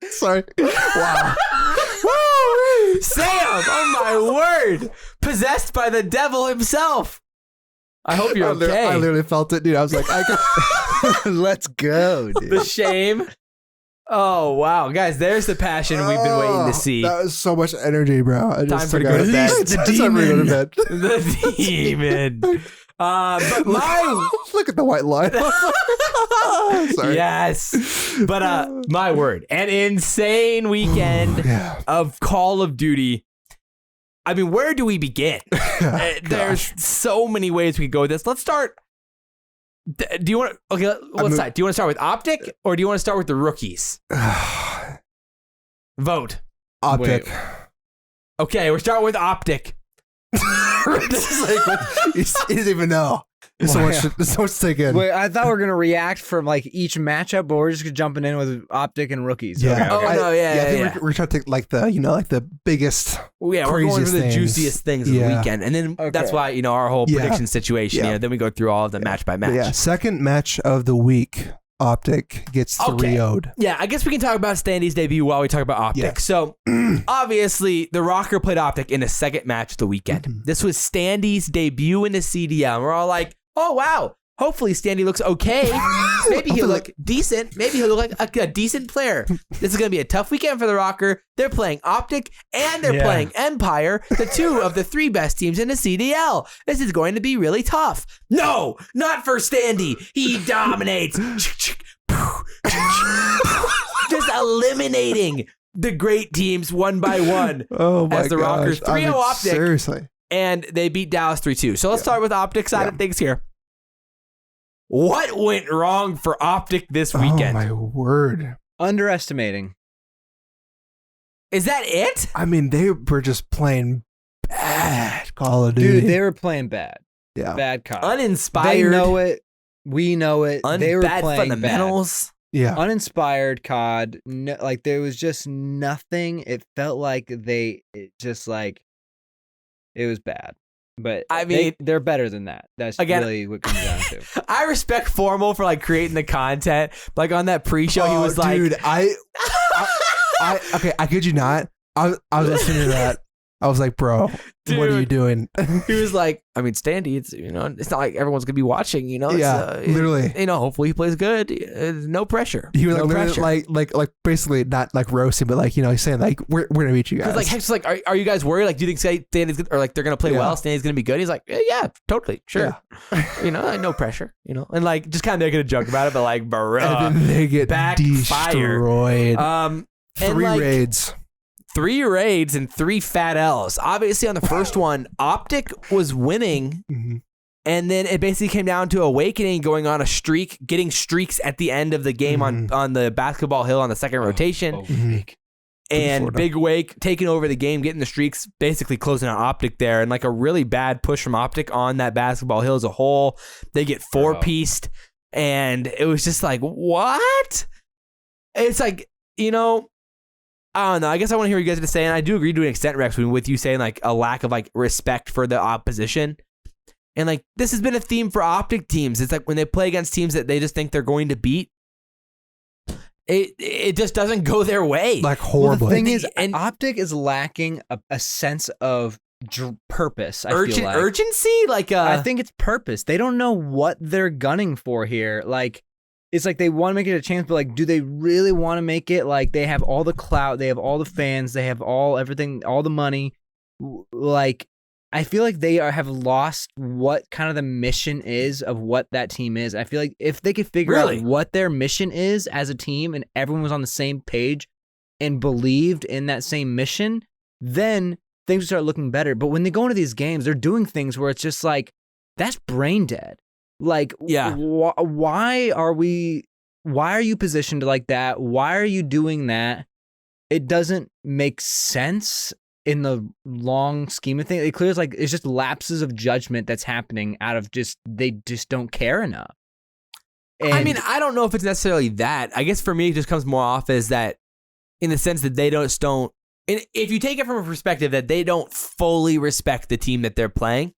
Sorry. Wow. Sam, oh my word. Possessed by the devil himself. I hope you're okay. I literally felt it, dude. I was like, Let's go, dude. The shame. Oh, wow. Guys, there's the passion we've been waiting to see. That was so much energy, bro. I Time just for to took go out to bed. It's time for me to go to bed. The demon. But my... Look at the white line. Sorry. Yes. But my word. An insane weekend of Call of Duty. I mean, where do we begin? There's so many ways we could go with this. Let's start... Do you want to... Okay, let's start. Do you want to start with OpTic or do you want to start with the rookies? Vote. OpTic. Okay, we're starting with OpTic. This is like, he doesn't even know. There's so much to take in. Wait, I thought we were gonna react from like each matchup, but we're just jumping in with OpTic and rookies. Yeah. Oh, no, I think we're trying to take like the, like the biggest. Yeah, we're going for the juiciest things of the weekend. And then that's why, our whole prediction situation, then we go through all of them match by match. Yeah, second match of the week, OpTic gets 3-0'd. Yeah, I guess we can talk about Standy's debut while we talk about OpTic. Yeah. So, obviously, the Rokkr played OpTic in the second match of the weekend. This was Standy's debut in the CDL. And we're all like, oh, wow. Hopefully, Standy looks okay. Maybe he'll look decent. Maybe he'll look like a decent player. This is going to be a tough weekend for the Rokkr. They're playing OpTic and they're playing Empire, the two of the three best teams in the CDL. This is going to be really tough. No, not for Standy. He dominates. Just eliminating the great teams one by one. Oh my as the Rokkr 3-0 OpTic. Seriously. And they beat Dallas 3-2. So let's start with OpTic side of things here. What went wrong for OpTic this weekend? Oh my word. Underestimating. Is that it? I mean, they were just playing bad Call of Duty. Dude, they were playing bad. Yeah. Bad COD. Uninspired. They know it. We know it. They were Bad playing fundamentals. Yeah. Uninspired COD. No, like there was just nothing. It felt like it was bad. But I mean, they're better than that. That's really what comes down to. I respect Formal for like creating the content. Like on that pre-show, he was like, dude, I kid you not. I was listening to that. I was like, bro, Dude. what are you doing? he was like, I mean, Standy, it's it's not like everyone's gonna be watching, Yeah, literally. Hopefully he plays good. No pressure. He was no like, pressure. like basically not like roasting, but like he's saying like we're gonna beat you guys. Like Hex was like, are you guys worried? Like, do you think Standy's good, or like they're gonna play well? Standy's gonna be good. He's like, yeah, totally, sure. No pressure. And like just kind of making a joke about it, but like, bruh, and then they get backfired. destroyed. 3 raids. 3 raids and 3 fat L's. Obviously, on the first one, OpTic was winning, and then it basically came down to Awakening going on a streak, getting streaks at the end of the game on the basketball hill on the second rotation. And Big Wake taking over the game, getting the streaks, basically closing out OpTic there, and like a really bad push from OpTic on that basketball hill as a whole. They get 4-pieced, and it was just like, what? It's like, I don't know. I guess I want to hear what you guys are saying. I do agree to an extent, Rex, with you saying like a lack of like respect for the opposition. And like this has been a theme for OpTic teams. It's like when they play against teams that they just think they're going to beat, it just doesn't go their way. Like horribly. Well, the thing is, OpTic is lacking a sense of purpose. I feel like urgency. Like I think it's purpose. They don't know what they're gunning for here. Like. It's like they want to make it a chance, but like, do they really want to make it? Like, they have all the clout, they have all the fans, they have everything, all the money. Like, I feel like they have lost what kind of the mission is of what that team is. I feel like if they could figure out what their mission is as a team and everyone was on the same page and believed in that same mission, then things would start looking better. But when they go into these games, they're doing things where it's just like, that's brain dead. Like, why are you positioned like that? Why are you doing that? It doesn't make sense. in the long scheme of things, it clears like it's just lapses of judgment that's happening out of they just don't care enough. And I mean, I don't know if it's necessarily that. I guess for me, it just comes more off as that in the sense that they don't. And if you take it from a perspective that they don't fully respect the team that they're playing,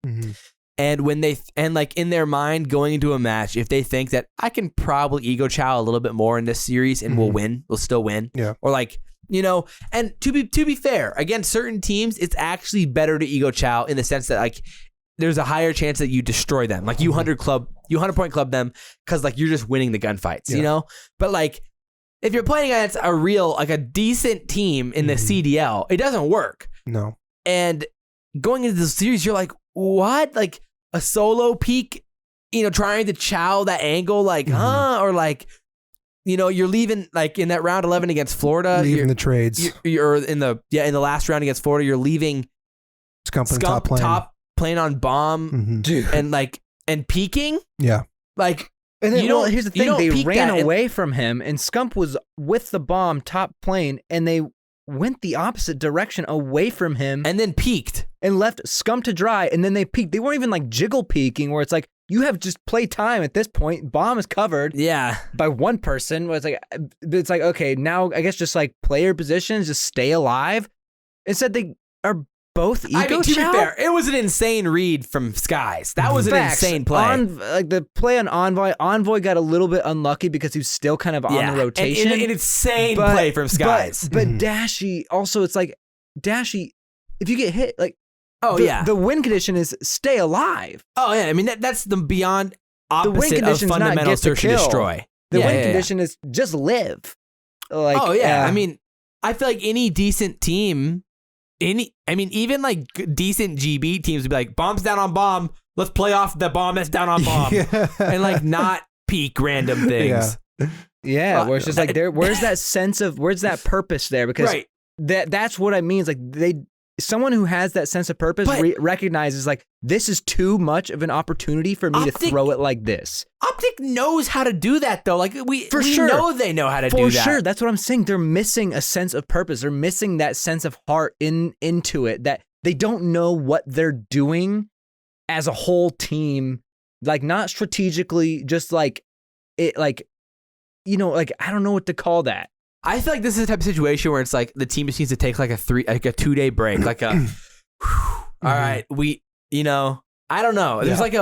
and when like in their mind going into a match, if they think that I can probably ego chow a little bit more in this series and we'll still win, or like, you know, and to be fair, against certain teams, it's actually better to ego chow in the sense that like there's a higher chance that you destroy them, like you 100 point club them because like you're just winning the gunfights, you know. But like if you're playing against a decent team in the CDL, it doesn't work. No. And going into the series, you're like, what? Like a solo peak, you know, trying to chow that angle, like, or like, you know, you're leaving like in that round 11 against Florida. Leaving the trades. You're in the last round against Florida, you're leaving Scump top playing on bomb, dude, and peaking. Yeah. Like, and then, here's the thing: they ran that away from him, and Scump was with the bomb top plane, and they went the opposite direction away from him, and then peaked and left Scump to dry, and then they peaked. They weren't even like jiggle peaking, where it's like you have just play time at this point. Bomb is covered, by one person. Where it's like okay, now I guess just like player positions, just stay alive. Instead, they are both ego. I mean, to be fair, it was an insane read from Skies. That was an insane play. Like the play on Envoy got a little bit unlucky because he was still kind of on the rotation. An insane play from Skies. But Dashy also, it's like Dashy, if you get hit, like the win condition is stay alive. Oh yeah, I mean that's the beyond opposite of fundamental fundamental search and destroy. The win condition is just live. Like, I mean, I feel like any decent team. Even like decent GB teams would be like, bomb's down on bomb. Let's play off the bomb that's down on bomb, and like not peak random things. Yeah, where it's just like where's that purpose there? Because that's what I mean. Is like someone who has that sense of purpose recognizes like this is too much of an opportunity for me to throw it like this. OpTic knows how to do that though. Like we know they know how to do that. For sure. That's what I'm saying. They're missing a sense of purpose. They're missing that sense of heart into it, that they don't know what they're doing as a whole team. Like not strategically, just like it, like, you know, like I don't know what to call that. I feel like this is the type of situation where it's like the team just needs to take like a 2-day break, like a, all right, you know, I don't know. There's like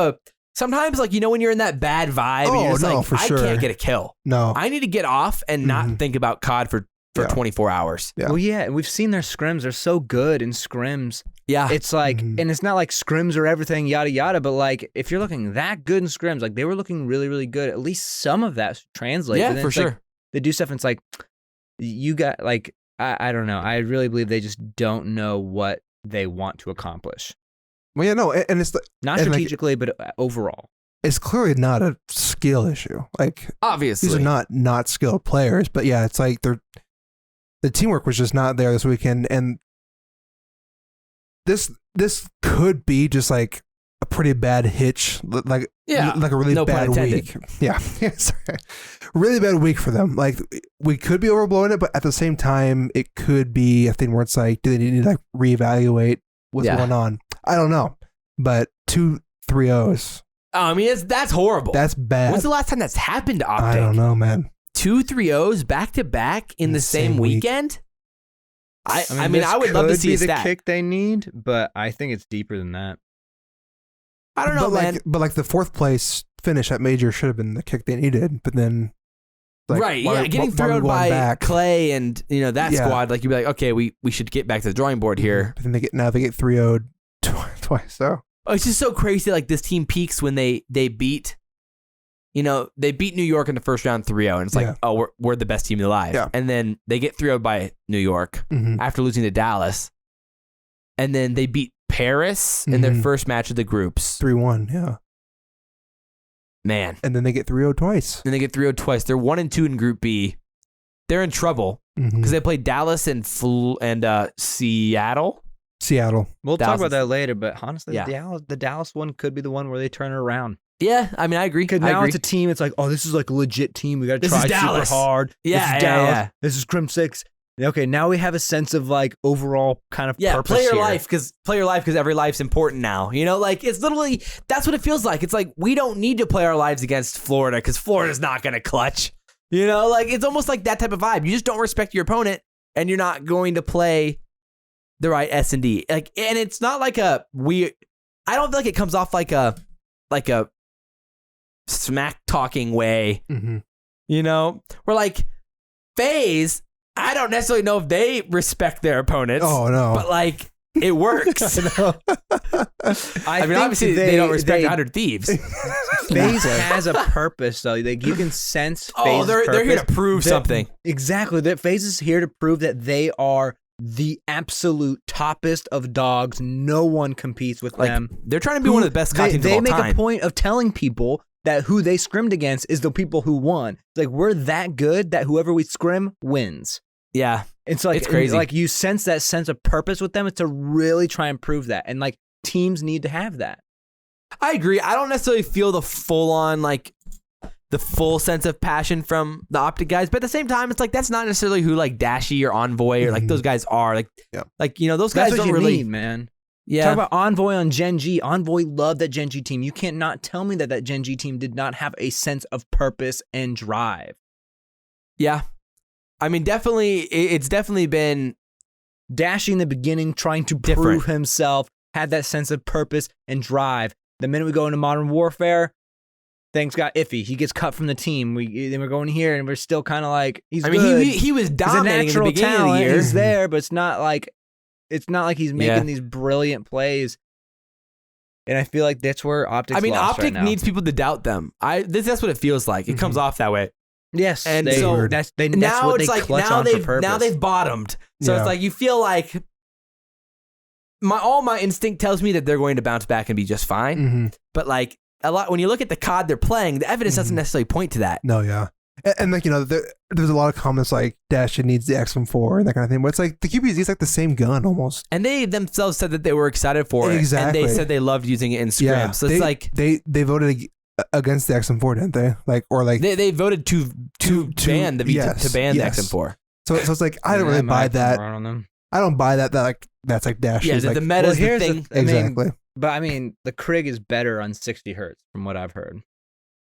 sometimes like, you know, when you're in that bad vibe, and you're just like, I can't get a kill. No, I need to get off and not think about COD for 24 hours. Yeah. Well, yeah, and we've seen their scrims. They're so good in scrims. Yeah. It's like, and it's not like scrims are everything, yada, yada, but like, if you're looking that good in scrims, like they were looking really, really good, at least some of that translates. Yeah, for sure. Like, they do stuff and it's like, you got like, I don't know. I really believe they just don't know what they want to accomplish. Well, yeah, no, and it's not strategically, but overall. It's clearly not a skill issue. Like, obviously. These are not skilled players, but yeah, it's like the teamwork was just not there this weekend, and this could be just like a pretty bad hitch, like a really bad week. Yeah, sorry. Really bad week for them. Like we could be overblowing it, but at the same time, it could be a thing where it's like, do they need to like reevaluate what's going on? I don't know, but 2 3-0s. Oh, I mean, that's horrible. That's bad. When's the last time that's happened to OpTic? I don't know, man. 2 3-0s back to back in the same weekend. I mean, I would love to see a stat. The kick they need, but I think it's deeper than that. I don't know, man. But like the 4th place finish at Major should have been the kick they needed, but then getting 3-0'd by Clay and you know that squad, like you'd be like, okay, we should get back to the drawing board here. But then they get 3-0'd twice. So it's just so crazy. Like this team peaks when they beat, you know, they beat New York in the first round 3-0, and it's like, oh, we're the best team alive. Yeah. And then they get 3-0'd by New York after losing to Dallas, and then they beat Paris in their first match of the groups 3-1. Yeah. Man. And then they get 3-0 twice. They're 1-2 in Group B. They're in trouble because they played Dallas and Seattle. We'll talk about that later, but honestly, the Dallas one could be the one where they turn it around. Yeah, I mean, I agree. Because now it's a team. It's like, oh, this is like a legit team. We got to try super hard. Yeah, this is Dallas. This is Crim 6. Okay, now we have a sense of like overall kind of purpose play your here. life because every life's important now. You know, like it's literally that's what it feels like. It's like we don't need to play our lives against Florida because Florida's not gonna clutch. You know, like it's almost like that type of vibe. You just don't respect your opponent, and you're not going to play the right S&D. Like, and it's not like a weird. I don't feel like it comes off like a smack talking way. Mm-hmm. You know, where like FaZe. I don't necessarily know if they respect their opponents. Oh, no. But like it works. I mean, obviously they don't respect 100 Thieves. FaZe has a purpose though. Like you can sense. They're here to prove something. Exactly. That FaZe is here to prove that they are the absolute toppest of dogs. No one competes with them. They're trying to be one of the best CoD teams of all time. They make a point of telling people that who they scrimmed against is the people who won. It's like we're that good that whoever we scrim wins. Yeah. It's like it's crazy. Like you sense that sense of purpose with them. It's to really try and prove that. And like teams need to have that. I agree. I don't necessarily feel the full on like the full sense of passion from the OpTic guys, but at the same time, it's like that's not necessarily who like Dashy or Envoy or like those guys are. Like you know, those guys That's what don't you really need, man. Yeah. Talk about Envoy on Gen G. Envoy loved that Gen G team. You can't not tell me that Gen G team did not have a sense of purpose and drive. Yeah. I mean, definitely, it's definitely been Dashy in the beginning, trying to different. prove himself, had that sense of purpose and drive. The minute we go into Modern Warfare, things got iffy. He gets cut from the team. Then we're going here, and we're still kind of like he's. I mean, good. he was dominating in the beginning of the year. He's there, but it's not like he's making these brilliant plays. And I feel like that's where OpTic's. I mean, lost OpTic right now. needs people to doubt them. That's what it feels like. It comes off that way. Yes, and that's so that's now what it's they like clutch on for purpose. now they've bottomed. So it's like you feel like all my instinct tells me that they're going to bounce back and be just fine. Mm-hmm. But like a lot when you look at the COD they're playing, the evidence doesn't necessarily point to that. No, yeah. And like, you know, there's a lot of comments like Dash needs the X14 and that kind of thing. But it's like the QBZ is like the same gun almost. And they themselves said that they were excited for it. Exactly. And they said they loved using it in scrims. Yeah, So it's like they voted against the XM4, didn't they? Like or like they voted to ban the yes, to ban yes. the XM4. So it's like I don't really buy that. I don't buy that like that's like Dash. Yeah, like, the meta's the thing. Exactly. But I mean, the Krig is better on 60 hertz from what I've heard.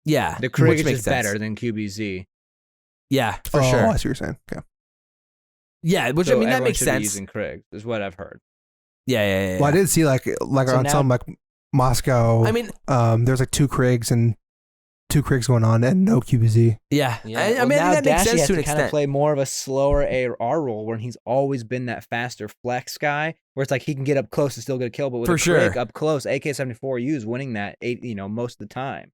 Yeah. The Krig which is makes just sense. better than QBZ. Yeah, for Oh, sure. I see what you're saying. Okay. Yeah, which So I mean that everyone makes should be sense. using Krig is what I've heard. Yeah. Well, I did see like So on now- some like Moscow. I mean, there's like two Krigs going on and no QBZ. yeah. I mean, now I think that makes Dashy sense has to an kind of extent. play more of a slower AR role when he's always been that faster flex guy, where it's like he can get up close and still get a kill, but with For a sure. Krig up close, AK-74U is winning that most of the time.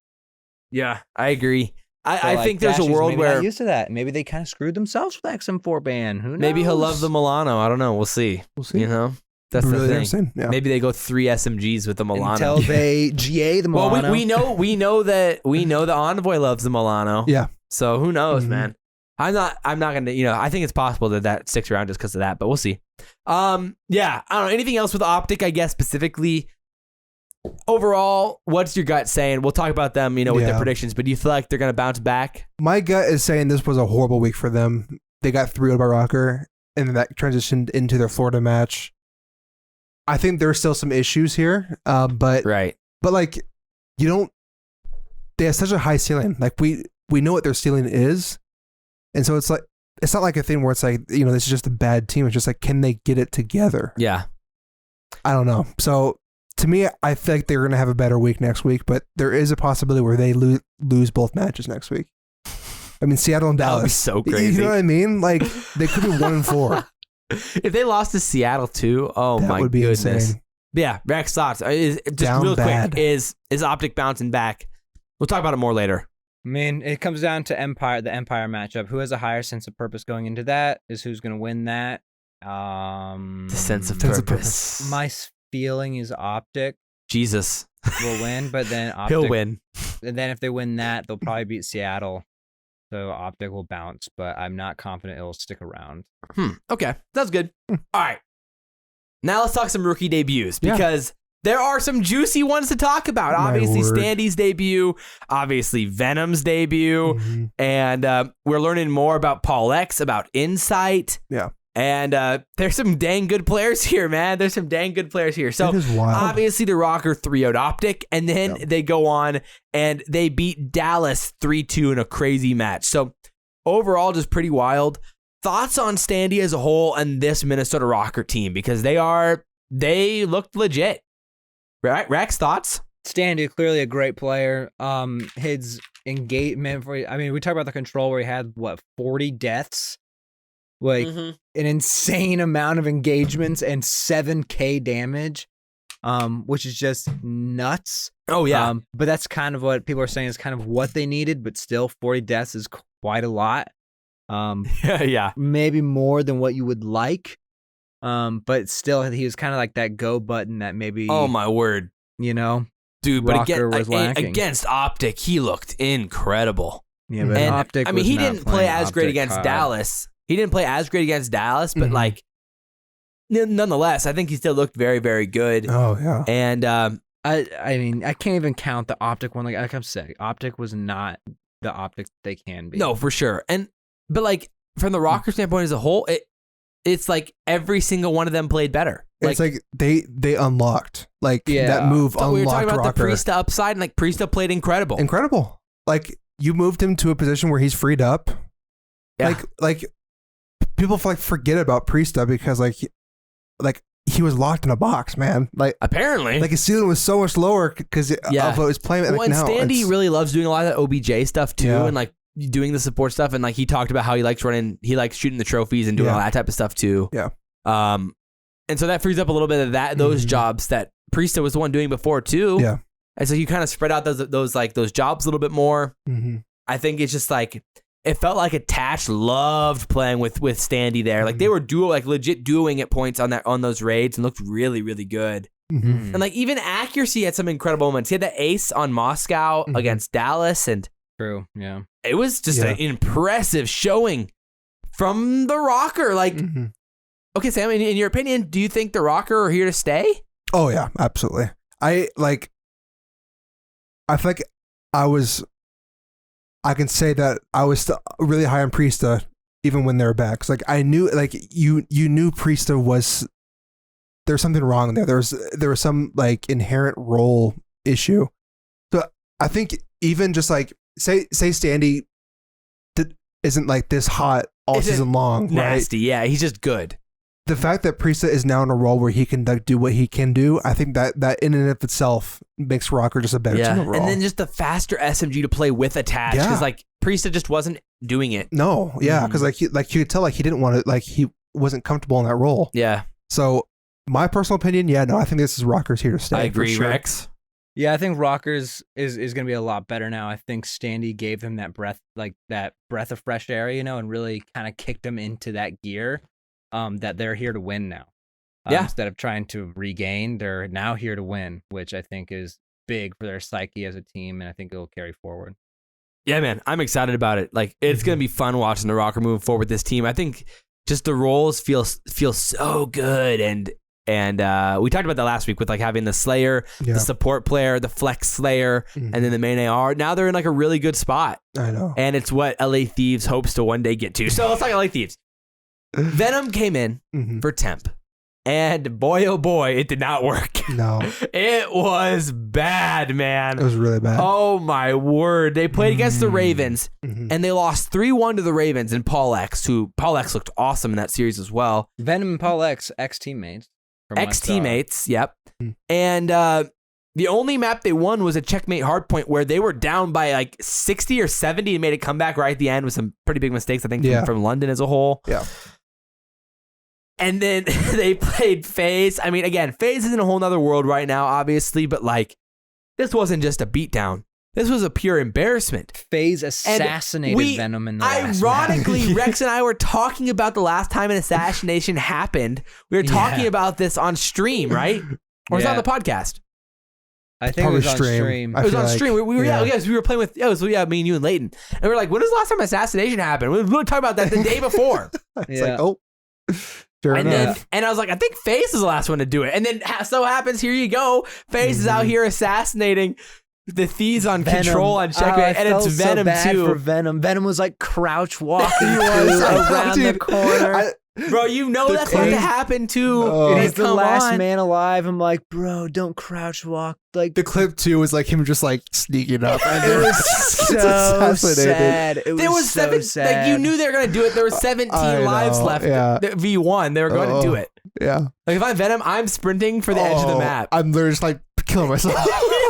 Yeah, I agree. So, I like, think there's a Dashy's world maybe where not used to that. Maybe they kind of screwed themselves with the XM4 ban. Who knows? maybe he'll love the Milano. I don't know. We'll see. We'll see. You know, that's Really the interesting. thing. Yeah. Maybe they go 3 SMGs with the Milano. until they GA the Milano. Well, we know that the Envoy loves the Milano. Yeah. So who knows, Mhm. man? I'm not gonna. I think it's possible that sticks around just because of that, but we'll see. Yeah. I don't know. Anything else with OpTic? I guess specifically. Overall, what's your gut saying? We'll talk about them, with their Yeah. predictions. But do you feel like they're gonna bounce back? My gut is saying this was a horrible week for them. They got 3-0 by Rokkr, and then that transitioned into their Florida match. I think there's still some issues here, but Right. like you don't. They have such a high ceiling. Like we know what their ceiling is, and so it's like it's not like a thing where it's like this is just a bad team. It's just like can they get it together? Yeah. I don't know. So to me, I feel like they're going to have a better week next week, but there is a possibility where they lose both matches next week. I mean, Seattle and That would be Dallas. so crazy. You know what I mean? Like they could be 1-4. If they lost to Seattle too, oh That my would be goodness. insane. Yeah, Rex thoughts. Just Down real bad. quick, is OpTic bouncing back? We'll talk about it more later. I mean, it comes down to the Empire matchup. Who has a higher sense of purpose going into that is who's going to win that. The sense of Sense of purpose. My feeling is OpTic Jesus. will win, but then OpTic, He'll win. And then if they win that, they'll probably beat Seattle. So OpTic will bounce, but I'm not confident it'll stick around. Okay, that's good. All right. Now let's talk some rookie debuts because there are some juicy ones to talk about. My Obviously, word. Standy's debut, obviously Venom's debut, and we're learning more about Paulehx, about Insight. Yeah. And there's some dang good players here, man. There's some dang good players here. So It is wild. obviously the Rokkr 3-0'd OpTic, and then they go on and they beat Dallas 3-2 in a crazy match. So overall, just pretty wild. Thoughts on Standy as a whole and this Minnesota Rokkr team, because they looked legit. Right? Rex, thoughts? Standy, clearly a great player. His engagement we talked about the control where he had 40 deaths. Like an insane amount of engagements and 7k damage, which is just nuts. Oh yeah. But that's kind of what people are saying is kind of what they needed, but still 40 deaths is quite a lot. Yeah. Maybe more than what you would like. But still he was kind of like that go button that maybe, Oh my word. you know, Dude, but Rokkr was lacking. against OpTic, he looked incredible. yeah, but And OpTic I mean, was he not didn't play playing as great OpTic against CoD. Dallas. He didn't play as great against Dallas, but like, nonetheless, I think he still looked very, very good. Oh yeah. And I mean, I can't even count the OpTic one. Like I'm saying, OpTic was not the OpTic they can be. no, for sure. But like from the Rokkr standpoint as a whole, it's like every single one of them played better. It's like they unlocked that move. So we were talking unlocked about the Rokkr. Priesta upside, and like Priesta played incredible. Incredible. Like you moved him to a position where he's freed up. Yeah. Like people forget about Priesta because he was locked in a box, man. Like Apparently. his ceiling was so much lower because of what was playing. Well, and Standy really loves doing a lot of that OBJ stuff too, Yeah. and like doing the support stuff. And like he talked about how he likes shooting the trophies and doing all that type of stuff too. Yeah. And so that frees up a little bit of those jobs that Priesta was the one doing before too. Yeah. And so you kind of spread out those jobs a little bit more. Mm-hmm. I think it's just like it felt like Attach loved playing with Standy there. Like they were legit duoing at points on those raids and looked really, really good. Mm-hmm. And like even accuracy had some incredible moments. He had the ace on Moscow against Dallas, and True. Yeah. it was just an impressive showing from the Rokkr. Like, okay, Sam, in your opinion, do you think the Rokkr are here to stay? Oh yeah, absolutely. I feel like I can say that I was still really high on Priesta even when they were back. 'Cause, I knew you knew Priesta was there's something wrong there. There was some inherent role issue. So I think even just say Standy isn't this hot all season long, Nasty, right? yeah, he's just good. The fact that Priesta is now in a role where he can do what he can do, I think that in and of itself makes Rokkr just a better team overall. And then just the faster SMG to play with Attach, because Priesta just wasn't doing it. No, yeah, because you could tell he didn't want to, he wasn't comfortable in that role. Yeah, So my personal opinion, I think this is Rokkr's here to stay. I agree, for sure. Rex. Yeah, I think Rokkr's is going to be a lot better now. I think Standy gave them that breath of fresh air, and really kind of kicked them into that gear. That they're here to win now. Instead of trying to regain, they're now here to win, which I think is big for their psyche as a team, and I think it will carry forward. Yeah, man, I'm excited about it. Like, it's going to be fun watching the Rokkr move forward with this team. I think just the roles feel so good, and we talked about that last week with having the Slayer, the support player, the Flex Slayer, and then the main AR. Now they're in a really good spot. I know. And it's what LA Thieves hopes to one day get to. So let's talk LA Thieves. Venom came in for temp, and boy, oh boy, it did not work. No. It was bad, man. It was really bad. Oh my word. They played against the Ravens, and they lost 3-1 to the Ravens, and Paulehx looked awesome in that series as well. Venom and Paulehx, ex-teammates. Ex-teammates, yep. And the only map they won was a checkmate hardpoint where they were down by 60 or 70 and made a comeback right at the end with some pretty big mistakes, I think, from London as a whole. Yeah. And then they played FaZe. I mean, again, FaZe is in a whole nother world right now, obviously, but this wasn't just a beatdown. This was a pure embarrassment. FaZe assassinated Venom in the last ironically, match. Rex and I were talking about the last time an assassination happened. We were talking about this on stream, right? Or was it on the podcast? I think it was on stream. It was on stream. We were playing with, me and you and Leighton. And we were like, when was the last time assassination happened? We were talking about that the day before. It's Sure And enough. then, I was like, I think FaZe is the last one to do it. And then so happens, here you go. FaZe is out here assassinating the Thieves on Control on Checkmate, and it's Venom so bad too. for Venom. Venom was like crouch walking was. around the Dude, corner. Bro, you know that's clip- going to happen too. Oh. And Like, he's the come last on. man alive. I'm like, bro, don't crouch walk. Like The clip too was like him just like sneaking up. And it was it's so assassinated. sad. It There was so 7, sad. like you knew they were going to do it. There were 17 I lives know, left. yeah. V1, they were going to do it. Yeah. Like if I'm Venom, I'm sprinting for the edge of the map. I'm literally just like killing myself.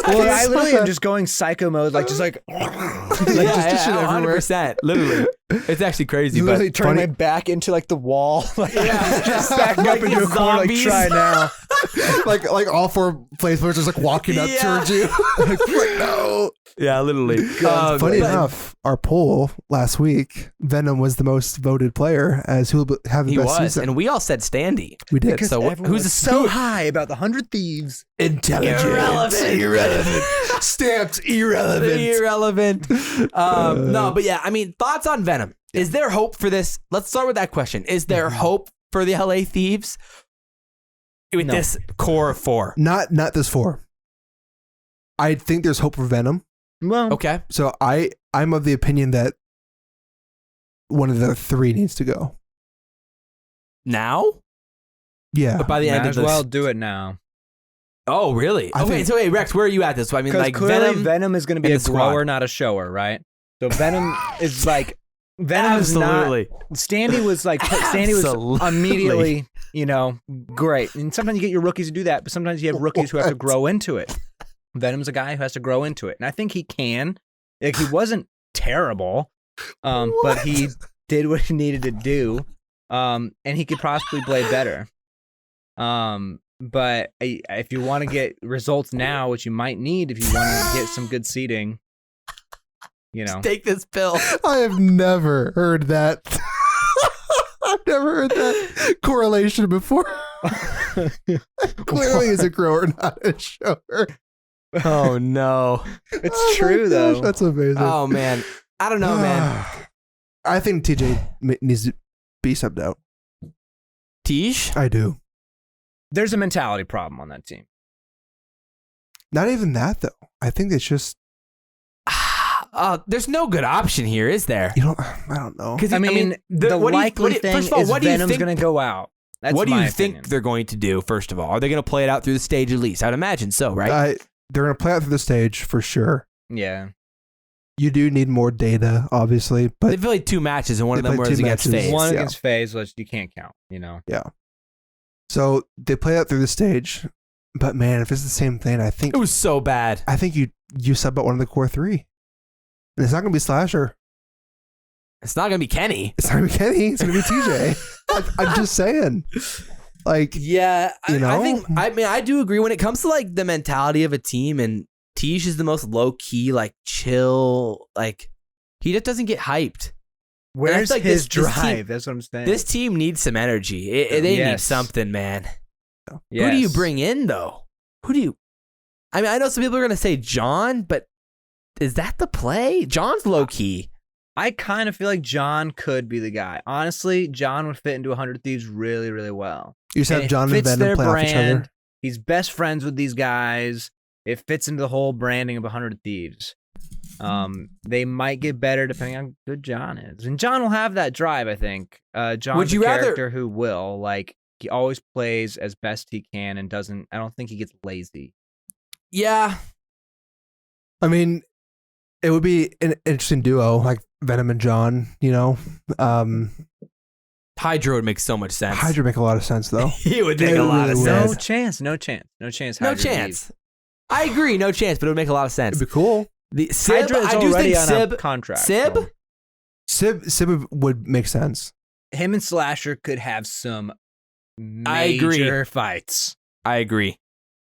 Well, I literally am just going psycho mode, like just like, just yeah, shit everywhere. 100%. Literally. It's actually crazy. literally But turning funny- my back into like the wall, like Yeah. just backing up Like into a corner, like zombies. try now. like all 4 players just like walking up Yeah. towards you. like no. yeah, literally. Funny but- enough, our poll last week, Venom was the most voted player as who will have the He best was. season. And we all said Standy. We did. Because So what- everyone who's was the- so who- high about the 100 Thieves? Intelligent. Irrelevant. Stamped irrelevant. Irrelevant. No, but yeah, I mean, thoughts on Venom. Is there hope for this? Let's start with that question. Is there hope for the LA Thieves with No. this core of 4? Not this 4. I think there's hope for Venom. Well, Okay. So I'm of the opinion that one of the 3 needs to go. Now? Yeah. But by the might end of as this. well do it now. Oh, really? I Okay, think- so wait, Rex, where are you at this? So, I mean, Because like clearly Venom. is going to be and a the squad. grower, not a shower, right? So Venom is like Venom is not. Absolutely. Standy was like Standy was Absolutely. immediately, great. And sometimes you get your rookies to do that, but sometimes you have rookies who have to What? grow into it. Venom's a guy who has to grow into it, and I think he can. Like he wasn't terrible, but he did what he needed to do, and he could possibly play better. But if you want to get results now, which you might need if you want to get some good seeding, Take this pill. I have never heard that. I've never heard that correlation before. Clearly, is a grower, not a shower. Oh, no. it's Oh my true though. gosh, that's amazing. Oh, man. I don't know, man. I think TJ needs to be subbed out. Tish? I do. There's a mentality problem on that team. Not even that though. I think it's just There's no good option here, is there? I don't know. 'Cause, I mean, the what do you- likely what do you- thing first of all, is what do you Venom's think- going to go out. That's what do you my think opinion. they're going to do, first of all? Are they going to play it out through the stage at least? I'd imagine so, right? They're gonna play out through the stage for sure. Yeah. You do need more data, obviously, but They played 2 matches, and one of They them played was 2 against matches. FaZe. One yeah. against FaZe, which you can't count, so they play out through the stage. But man, if it's the same thing, I think It was so bad. you sub out one of the core 3, and it's not gonna be Slasher. It's not going to be Kenny. It's not gonna be Kenny. It's gonna be TJ. I'm just saying. Like, Yeah, You know? I do agree when it comes to like the mentality of a team, and Tish is the most low key, like chill, like he just doesn't get hyped. Where's like his this team- drive? That's what I'm saying. This team needs some energy. They need Yes. something, man. Who do Yes. you bring in though? I mean, I know some people are gonna say John, but is that the play? John's low key. I kind of feel like John could be the guy. Honestly, John would fit into 100 Thieves really, really well. you just And have it John and fits Venom their play off each other. brand. He's best friends with these guys. It fits into the whole branding of 100 Thieves. They might get better depending on how good John is. And John will have that drive, I think. John's Would you a rather- character who will. Like, he always plays as best he can and doesn't, I don't think he gets lazy. Yeah, I mean, it would be an interesting duo, like Venom and John. Hydra would make so much sense. Hydra make a lot of sense though. He would make It a lot of really would. sense. No chance. No Hydra chance. I agree, no chance, but it would make a lot of sense. It'd be cool. The Sib, Hydra is I do already think on Sib, a contract. Sib, so Sib would make sense. him and Slasher could have some I agree. major fights. I agree.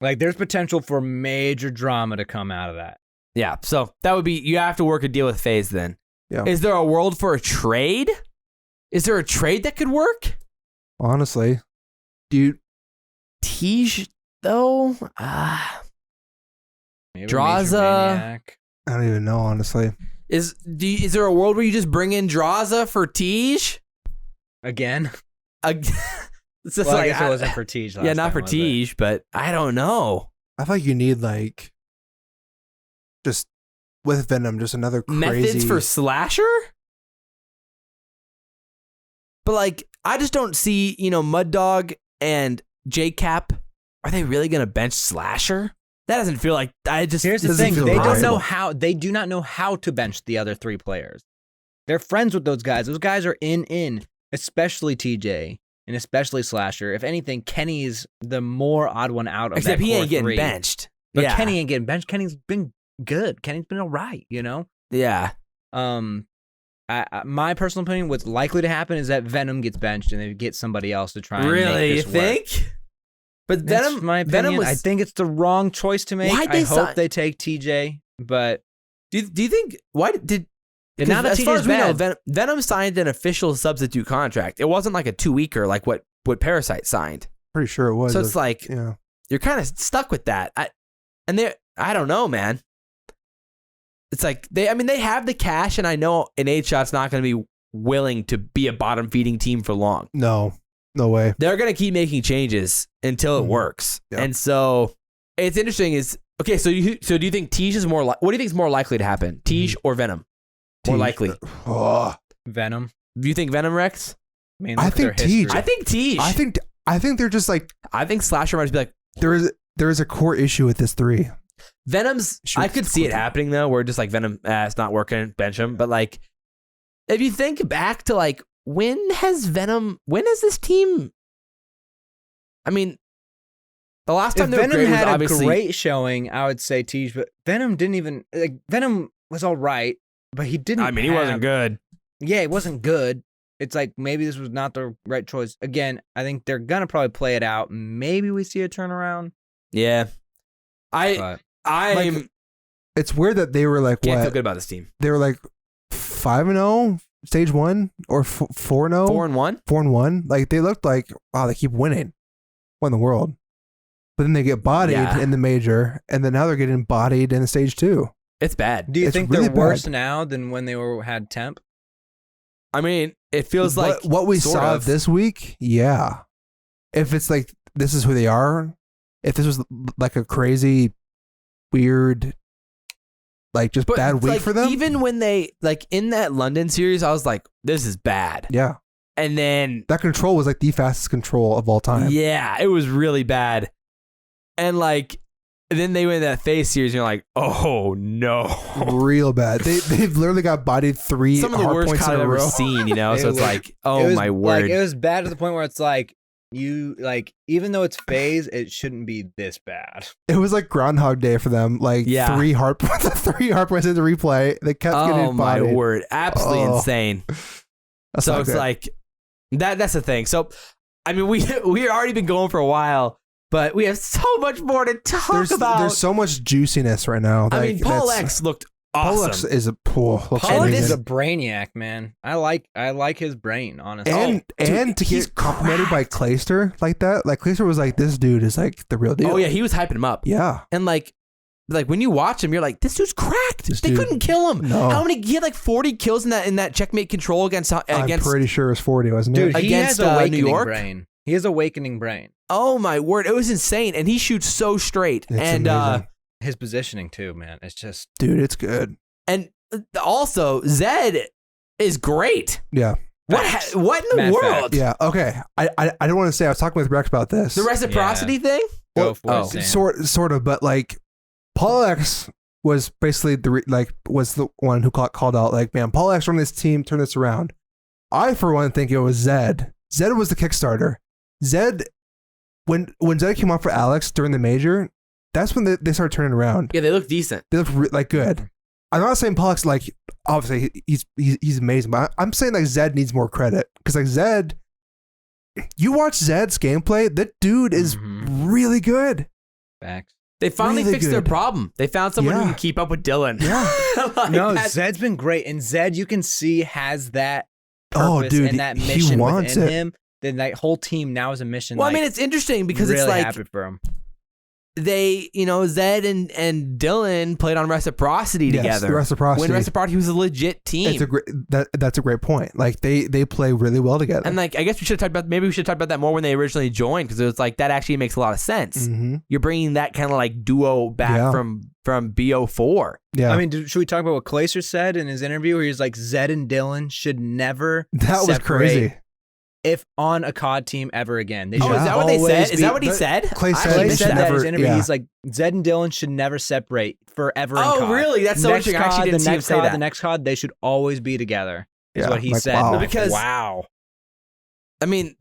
Like, there's potential for major drama to come out of that. Yeah, so that would be, you have to work a deal with FaZe then. Yeah. Is there a world for a trade? Is there a trade that could work? Honestly, dude, Tej, though? Maybe Drazah. Major Maniac. I don't even know. Honestly, Is there a world where you just bring in Drazah for Tej? Again. Ag- It's just Well, I like guess it wasn't for Tej. yeah, not for Tej, but I don't know. I thought you need like just with Venom, just another crazy Methods for Slasher? But like, I just don't see, Mud Dog and JCap. Are they really gonna bench Slasher? That doesn't feel like Here's the doesn't thing: feel they don't possible. know how. They do not know how to bench the other 3 players. They're friends with those guys. Those guys are in, especially TJ and especially Slasher. If anything, Kenny's the more odd one out of Except that he core ain't getting 3. benched. But yeah. Kenny ain't getting benched. Kenny's been good. Kenny's been all right. Yeah. My personal opinion, what's likely to happen is that Venom gets benched and they get somebody else to try and Really? make You this work. think? But That's Venom, my opinion. Venom was. I think it's the wrong choice to make. Why'd I they hope sign- they take TJ, but do you think why did? And now that as far TJ's as we know, bad. Venom signed an official substitute contract. It wasn't like a 2-weeker like what Parasite signed. Pretty sure it was. So it's like yeah. you're kind of stuck with that. I don't know, man. It's like they have the cash, and I know an 8-shot's not going to be willing to be a bottom feeding team for long. No way. They're going to keep making changes until it works. Yeah. And so it's interesting is, okay, so do you think Tej is more, what do you think is more likely to happen? Tej or Venom? More Tej. likely. Oh, Venom. Do you think Venom, Rex? I mean, I look at think their Tej. history. I think Tej. I think they're just like I think Slasher might just be like, there is a core issue with this 3. Venom's, Shoot, I could see it happening though, where just like Venom, it's not working, bench him. But like, if you think back to like, when has this team, I mean, the last time If they were Venom great was had a obviously, great showing, I would say Tej, but Venom didn't even Venom was all right, but he didn't. I mean, he wasn't good. Yeah, he wasn't good. It's like maybe this was not the right choice. Again, I think they're gonna probably play it out. Maybe we see a turnaround. Yeah. But I'm It's weird that they were like can't feel what? good about this team. They were like 5-0 stage 1 or 4-0? 4-1? 4-1. Like they looked like wow, they keep winning. What in the world? But then they get bodied Yeah. in the major, and then now they're getting bodied in stage 2. It's bad. do you it's think really they're worse bad. now than when they had temp? I mean, it feels like what we sort saw of. this week, yeah. If it's like this is who they are, if this was like a crazy, weird, like just But bad week like, for them, even when they like in that London series, I was like, this is bad. yeah, And then that control was like the fastest control of all time. yeah, it was really bad. And like then they win that FaZe series, and you're like, oh no. Real bad. They've literally got bodied 3 Some of the hard worst points in I've a ever row. seen, So It it's was- like, It oh was, my word. Like, it was bad to the point where it's like even though it's FaZe, it shouldn't be this bad. It was like Groundhog Day for them. Like Yeah. 3 hard points, 3 hard points in the replay. They kept Oh getting my bodied. word. Absolutely Oh. insane. That's So not it's good. like that's the thing. So I mean we already been going for a while, but we have so much more to talk about. There's so much juiciness right now. I Like, mean, that's- Paulehx looked awesome. Paulehx is a pool. Looks Paulehx He's amazing. a brainiac, man. I like his brain, honestly. And dude, to he's get complimented by Clayster like that, like Clayster was like, this dude is like the real deal. Oh yeah, he was hyping him up. Yeah. And like when you watch him, you're like, this dude's cracked. This They dude- couldn't kill him. No. How many? He had like 40 kills in that checkmate control against. I'm pretty sure it was 40, wasn't Dude, it? he against, has awakening New York? brain. He has awakening brain. Oh my word, it was insane, and he shoots so straight. It's and amazing. His positioning too, man. It's just Dude, it's good. and also Zed is great. Yeah. Facts. What in the Mad world? fact. Yeah. Okay. I don't want to say, I was talking with Rex about this. The reciprocity thing. go for oh, it, Sam. Sort of, but like Paulehx was basically was the one who called out like, man, Paulehx run this team, turn this around. I for one think it was Zed. Zed was the Kickstarter. Zed, when Zed came off for Alex during the major, that's when they started turning around. Yeah, they look decent. They looked like good. I'm not saying Paulehx like obviously he's amazing, but I'm saying like Zed needs more credit because like Zed, you watch Zed's gameplay, that dude is really good. Facts. They finally Really fixed their good. problem. They found someone who Yeah. can keep up with Dylan. Yeah. Like, No, that's- Zed's been great, and Zed you can see has that Oh, purpose dude, and that he mission wants within it. him. Then that whole team now is a mission. Well, I like, mean, it's interesting because really it's like happy for him. they, Zed and Dylan played on Reciprocity together. Reciprocity. When Reciprocity was a legit team. That's a great point. Like they play really well together. And like, I guess we should have talked about that more when they originally joined, because it was like, that actually makes a lot of sense. Mm-hmm. You're bringing that kind of like duo back from BO4. Yeah. I mean, should we talk about what Clayser said in his interview where he's like, Zed and Dylan should never That was crazy. If on a COD team ever again. They Oh, should is that what they always said? Is that what he said? Clay said Clay they said should that in his never. interview. Yeah. He's like, Zed and Dylan should never separate forever in COD. Oh, really? That's so interesting. I actually didn't see him say that. The next COD, they should always be together. Is Yeah, what he like, said. wow. Because- wow. I mean,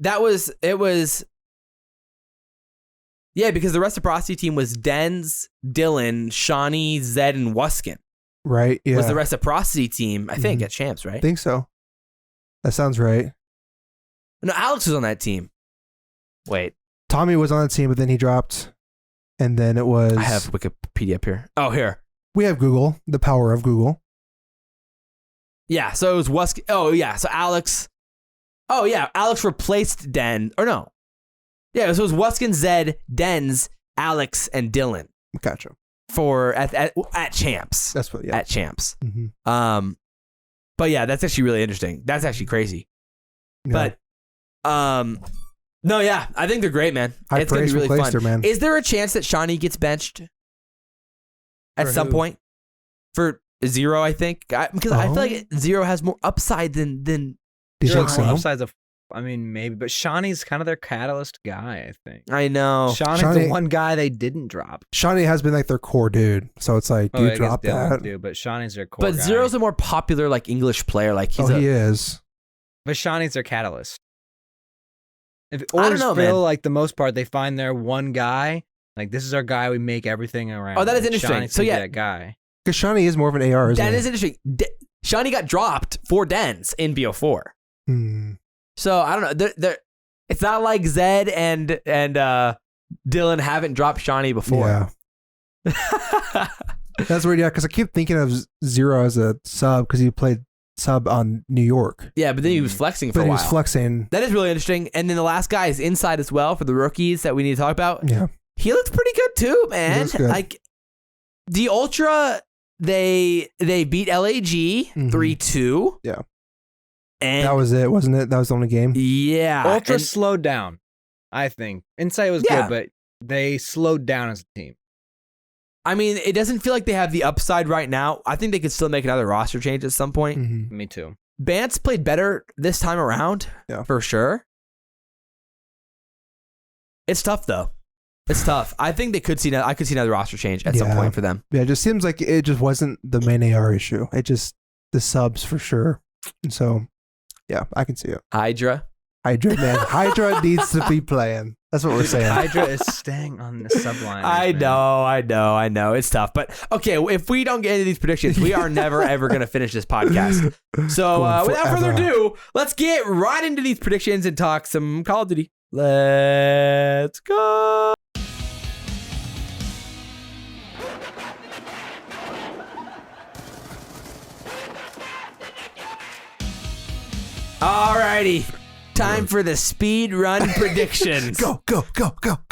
yeah, because the Reciprocity team was Dens, Dylan, Shawnee, Zed, and Wuskin. Right. Yeah. Was the Reciprocity team, I think, Mhm. at Champs, right? I think so. That sounds right. No, Alex was on that team. Wait, Tommy was on the team, but then he dropped. And then it was. I have Wikipedia up here. Oh, here. We have Google, the power of Google. Yeah, so it was Wuskin. Oh, yeah, so Alex. Oh, yeah, Alex replaced Den. Or no. Yeah, so it was Wuskin, Zed, Dens, Alex, and Dylan Gotcha. for at Champs. That's what. Yeah. At Champs. Mm-hmm. But yeah, that's actually really interesting. That's actually crazy. Yeah. But no, yeah, I think they're great, man. High It's gonna be praise really from fun. Clayster, man. Is there a chance that Shawnee gets benched at For some who? point for Zero? I think because I feel Oh. like Zero has more upside than. Do you Sure, think so? upsides of, I mean, maybe, but Shawnee's kind of their catalyst guy, I think. I know. Shawnee's Shawnee- the one guy they didn't drop. Shawnee has been like their core dude, so it's like, Oh, you I guess drop Dylan that. too, but Shawnee's their core But guy. Zero's a more popular like English player. Like he's He is. But Shawnee's their catalyst. If I don't orders know, fail, man. like the most part, they find their one guy. Like, this is our guy. We make everything around. Oh, that is Like, interesting. Shawnee's So, gonna be yeah. that guy. Because Shawnee is more of an AR, isn't that he? is interesting. Shawnee got dropped for Dens in BO4. Hmm. So I don't know. It's not like Zed and Dylan haven't dropped Shawnee before. Yeah. That's weird, yeah, because I keep thinking of Zero as a sub because he played sub on New York. Yeah, but then he was flexing for But a he while. was flexing. That is really interesting. And then the last guy is inside as well for the rookies that we need to talk about. Yeah. He looks pretty good too, man. looks good. Like the Ultra, they beat LAG 3-2. Yeah. And That was it, wasn't it? That was the only game. yeah. Ultra and- slowed down, I think. Insight was Yeah. good, but they slowed down as a team. I mean, it doesn't feel like they have the upside right now. I think they could still make another roster change at some point. Mhm. Me too. Bance played better this time around, Yeah. for sure. It's tough though. It's tough. I think I could see another roster change at some Yeah. point for them. Yeah, it just seems like it just wasn't the main AR issue. It just the subs for sure. And so, yeah, I can see it. Hydra. Hydra, man. Hydra needs to be playing. That's what we're saying. Hydra is staying on the subline. I know. It's tough. But okay, if we don't get into these predictions, we are never, ever going to finish this podcast. So Going without further forever. ado, let's get right into these predictions and talk some Call of Duty. Let's go. Alrighty. Time for the speed run predictions. Go.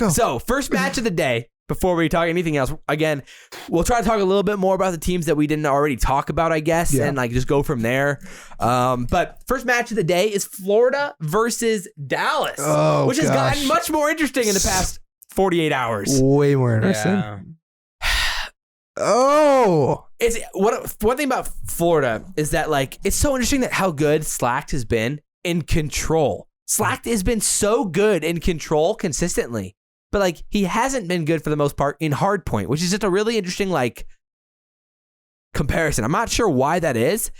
So, first match of the day, before we talk anything else, again, we'll try to talk a little bit more about the teams that we didn't already talk about, I guess, Yeah. and like just go from there. But first match of the day is Florida versus Dallas, Oh, which has gosh. gotten much more interesting in the past 48 hours. Way more interesting. Yeah. Oh. It's one thing about Florida is that like it's so interesting that how good Slacked has been in control. Slacked has been so good in control consistently, but like he hasn't been good for the most part in hardpoint, which is just a really interesting like comparison. I'm not sure why that is.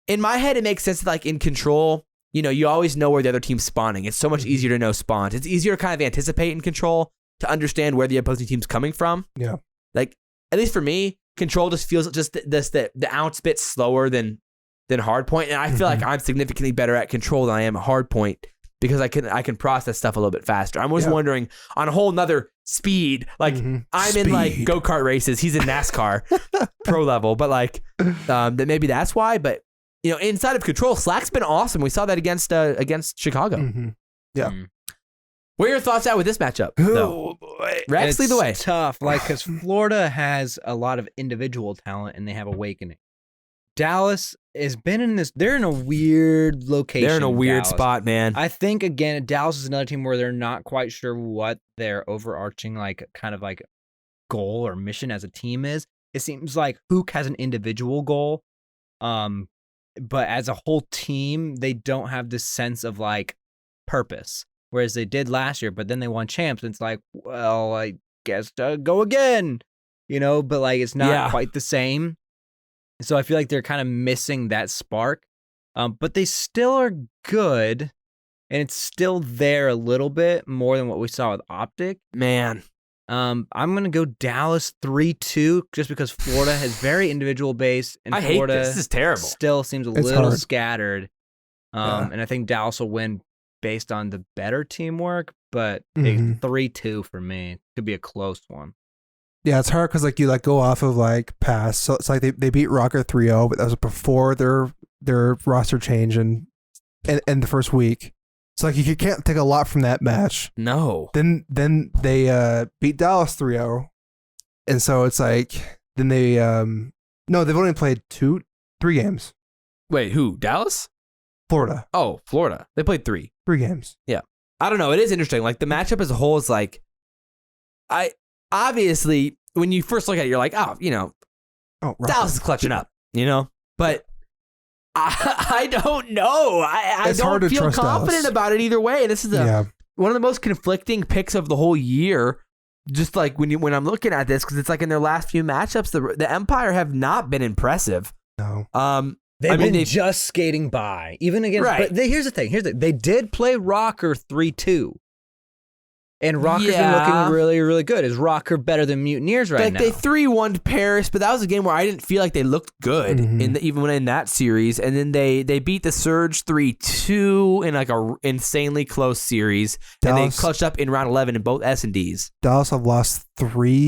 In my head, it makes sense that like in control, you know, you always know where the other team's spawning. It's so much easier to know spawns. It's easier to kind of anticipate in control to understand where the opposing team's coming from. Yeah. Like, at least for me, control just feels just the ounce bit slower than hardpoint, and I feel like I'm significantly better at control than I am at hardpoint because I can process stuff a little bit faster. I'm always wondering on a whole nother speed. Like I'm in like go-kart races, he's in NASCAR pro level, but like that maybe that's why. But you know, inside of control, Slack's been awesome. We saw that against Chicago. Mhm. Yeah. Where are your thoughts at with this matchup? though? Rex, lead the way. It's tough, like, because Florida has a lot of individual talent and they have Awakening. Dallas has been in this. They're in a weird location. They're in a weird Dallas. spot, man. I think again, Dallas is another team where they're not quite sure what their overarching kind of goal or mission as a team is. It seems like Hook has an individual goal, but as a whole team, they don't have this sense of purpose. Whereas they did last year, but then they won champs. And it's like, well, I guess go again, But it's not quite the same. So I feel like they're kind of missing that spark. But they still are good, and it's still there a little bit more than what we saw with OpTic. Man. I'm going to go Dallas 3-2 just because Florida has very individual base, and I hate Florida this. This is terrible. Still seems a It's little hard. scattered. And I think Dallas will win based on the better teamwork, but Mhm. 3-2 for me. Could be a close one. Yeah, it's hard because you go off of past. So it's like they beat Rokkr 3-0, but that was before their roster change and the first week. So you can't take a lot from that match. No. Then they beat Dallas 3-0, and so it's then they no, they've only played 3 games. Wait, who? Dallas? Florida, Oh, Florida. They played 3. 3 games. I don't know. It is interesting. The matchup as a whole is I obviously, when you first look at it, you're like, oh, Oh, Rokkr. Dallas is clutching up, But I don't know. I It's hard don't to feel trust confident Dallas. about it either way. This is one of the most conflicting picks of the whole year. Just when I'm looking at this, because it's in their last few matchups, the Empire have not been impressive. No. They've been just skating by, even against. Right. But here's the thing. They did play Rokkr 3-2, and Rocker's been looking really, really good. Is Rokkr better than Mutineers right now? They 3-1 Paris, but that was a game where I didn't feel like they looked good even when in that series. And then they beat the Surge 3-2 in a insanely close series, and they clutched up in round 11 in both S&Ds. Dallas have lost 11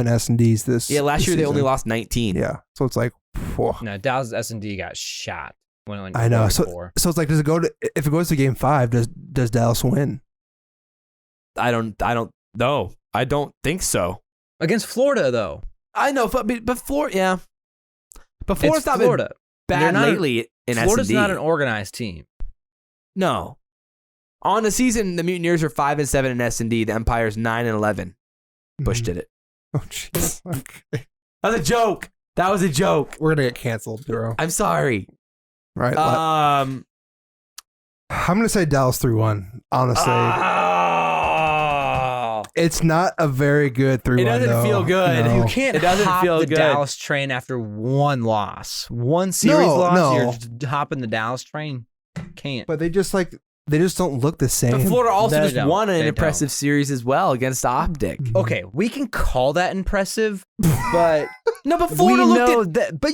S&Ds this. Yeah, last this year they season. only lost 19. Yeah, so it's whoa. No, Dallas S&D got shot. When it went I know. 4-4. So it's does it go to, if it goes to game 5, does Dallas win? I don't know. I don't think so. Against Florida, though. I know, but Florida, yeah. But Florida's not Florida. been They're bad not lately in S&D. Florida's not an organized team. No. On the season, the Mutineers are 5-7 in S&D. The Empire's 9-11. Bush did it. Oh, jeez. Okay. That was a joke. That was a joke. We're going to get canceled, bro. I'm sorry. Right. Um, I'm going to say Dallas 3-1, honestly. It's not a very good 3-1, It doesn't though. feel good. No. You can't It doesn't hop feel the good. Dallas train after one loss. One series loss, no. you're just hopping the Dallas train. Can't. But they just don't look the same. but Florida also They just don't. won an They impressive series as well against OpTic. Okay, we can call that impressive, but No, but we Florida looked know at... that. But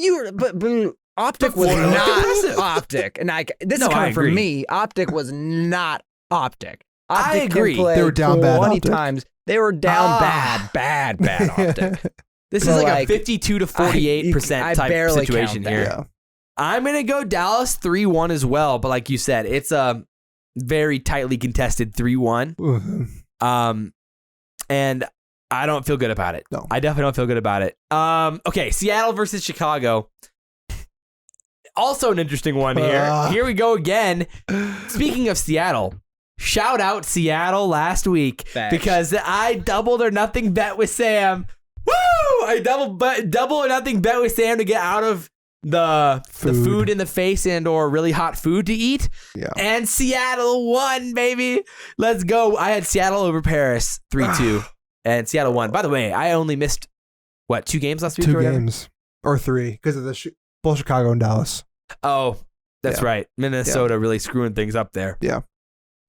OpTic was Florida looked not impressive. OpTic, and this No, is I coming from agree. me. OpTic was not OpTic. I OpTic agree. can play They were down bad 20 OpTic. times. They were down Ah. bad OpTic. This is But, like a 52 to 48% I type barely situation count that. here. Yeah. I'm going to go Dallas 3-1 as well, but like you said, it's a very tightly contested 3-1. And I don't feel good about it. No. I definitely don't feel good about it. Okay, Seattle versus Chicago. Also an interesting one here. Here we go again. Speaking of Seattle, shout out Seattle last week Facts. because I doubled or nothing bet with Sam. Woo! I double or nothing bet with Sam to get out of the food in the face and or really hot food to eat. Yeah. And Seattle won, baby. Let's go. I had Seattle over Paris 3-2 and Seattle won. By the way, I only missed 2 games last week? 2 or whatever? games. Or 3, because of the both Chicago and Dallas. Oh, that's Yeah. right. Minnesota really screwing things up there.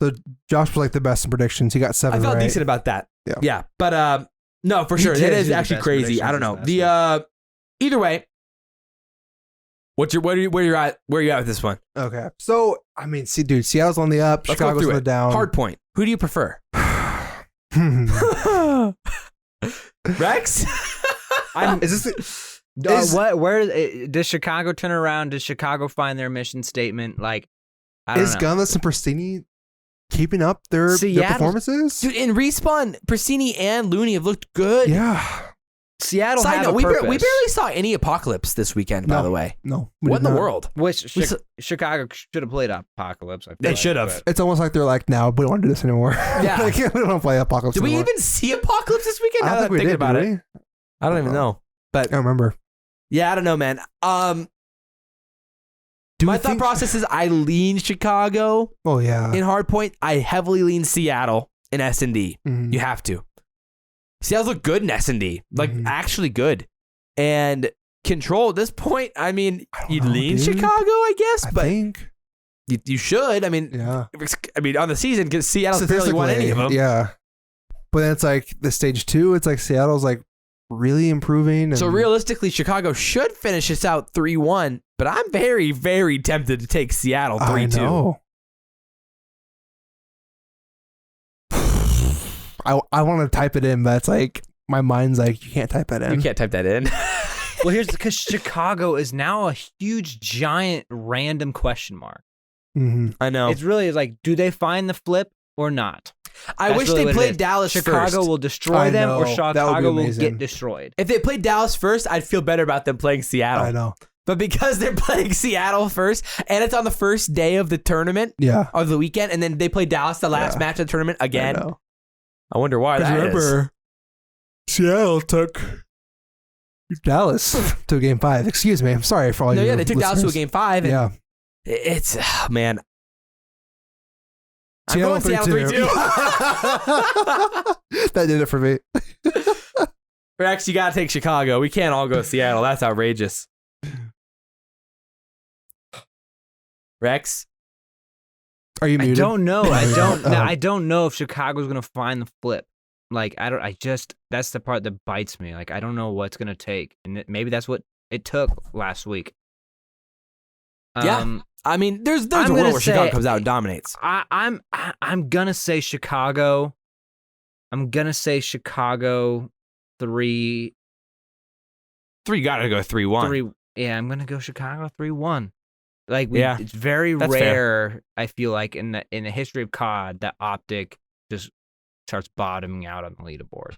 So Josh was the best in predictions. He got 7 I felt right. decent about that. Yeah. Yeah. But no, for He sure. did It is do the actually best crazy. I don't know. predictions last Either way, where you at with this one? Okay. So, dude, Seattle's on the up. Let's go Chicago's through on the it. down. Hard point. Who do you prefer? Rex? Is this Where does Chicago turn around? Does Chicago find their mission statement? I don't is know. Gunless and Pristini keeping up their Seattle- performances. Dude, in Respawn, Persini and Looney have looked good. Yeah. Seattle Side have note, a we purpose. barely saw any Apocalypse this weekend, by No. the way. No. we What in did the not. world? Which We s- Chicago should have played Apocalypse. I feel They like, should have. but- It's almost like they're like, no, we don't want to do this anymore. Yeah. Like, we don't want to play Apocalypse Did we anymore. even see Apocalypse this weekend? I Now don't that think I'm we thinking did, about did it. we? I don't even know. I don't remember. Yeah, I don't know, man. Do My we thought think- process is I lean Chicago Oh, yeah. in Hardpoint. I heavily lean Seattle in S&D. Mhm. You have to. Seattle's look good in S&D. Like, Mhm. actually good. And Control at this point, I mean, I don't you know, lean dude. Chicago, I guess, I but think. you should. I mean, Yeah. on the season, because Seattle's barely won any of them. Yeah. But then it's like the stage 2, it's like Seattle's like really improving. And So realistically, Chicago should finish this out 3-1, but I'm very, very tempted to take Seattle 3-2. I know. I want to type it in, but it's like my mind's like, you can't type it in. You can't type that in. Well, here's because Chicago is now a huge, giant, random question mark. Mm-hmm. I know. It's really like, do they find the flip or not? I That's wish really they what it played is. Dallas Chicago first. will destroy I them, or know. That would be Chicago will amazing. get destroyed. If they played Dallas first, I'd feel better about them playing Seattle. I know. But because they're playing Seattle first, and it's on the first day of the tournament, Yeah. of the weekend, and then they play Dallas the last Yeah. match of the tournament again, I know. I wonder why that is. Seattle took Dallas to game 5. Excuse me. I'm sorry for all No, you yeah, they took Dallas to a listeners. game 5. And Yeah. It's, man. I'm Seattle going Seattle 3-2. That did it for me. Rex, you got to take Chicago. We can't all go Seattle. That's outrageous. Rex? Are you I muted? don't know. I don't. Oh. I don't know if Chicago's gonna find the flip. Like that's the part that bites me. Like I don't know what's gonna take, and maybe that's what it took last week. Yeah. I mean, there's I'm a gonna world where Chicago say- comes out and dominates. I'm gonna say Chicago. I'm gonna say Chicago 3. 3 got to go 3-1. 3. Yeah, I'm gonna go Chicago 3-1. Like Yeah, it's very that's rare. I feel like in the history of COD that Optic just starts bottoming out on the leaderboard.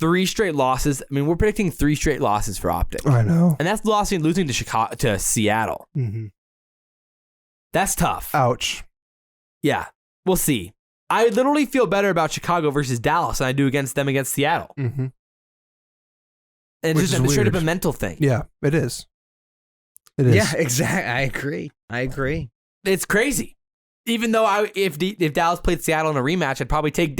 3 straight losses. I mean, we're predicting 3 straight losses for Optic. I know. And that's losing to Seattle. Mm-hmm. That's tough. Ouch. Yeah, we'll see. I literally feel better about Chicago versus Dallas than I do against Seattle. Mm-hmm. And Which it's just is straight up weird. a mental thing. Yeah, it is. It is. Yeah, exactly. I agree. It's crazy. Even though if Dallas played Seattle in a rematch, I'd probably take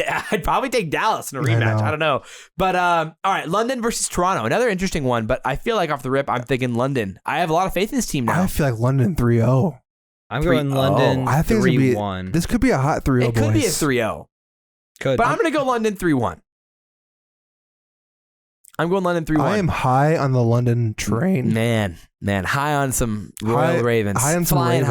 Dallas in a I rematch. know. I don't know. But all right, London versus Toronto, another interesting one. But I feel like off the rip, I'm thinking London. I have a lot of faith in this team now. I feel like London 3-0. I'm 3-0. going London I think it's gonna be- 3-1. This could be a hot 3-0, it could be a boys. 3-0, Could. but I'm going to go London 3-1. I'm going London 3-1. I am high on the London train. Man, high on some Royal High- Ravens. High on some flying Raven.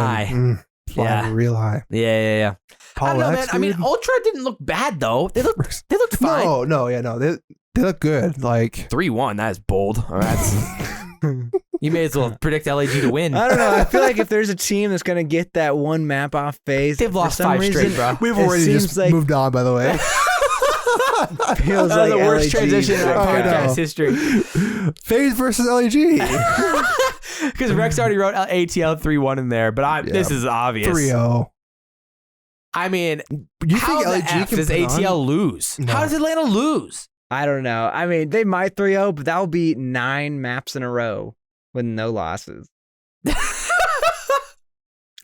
high. Flying Yeah. real high. Yeah. I don't know, man. Paulehx, I mean, dude. Ultra didn't look bad though. They looked fine. No. They look good. Like 3-1. That is bold. All right. You may as well predict LAG to win. I don't know. I feel like if there's a team that's gonna get that one map off phase, They've for lost some 5 straight, reason, bro. we've it already seems just like- moved on, by the way. feels That was like the worst LAG, transition in our Oh, I podcast know. history. FaZe versus LAG. Because Rex already wrote ATL 3-1 in there, but this is obvious. 3-0. I mean, You how think the LAG F can does put ATL on? lose? No. How does Atlanta lose? I don't know. I mean, they might 3-0, but that will be 9 maps in a row with no losses.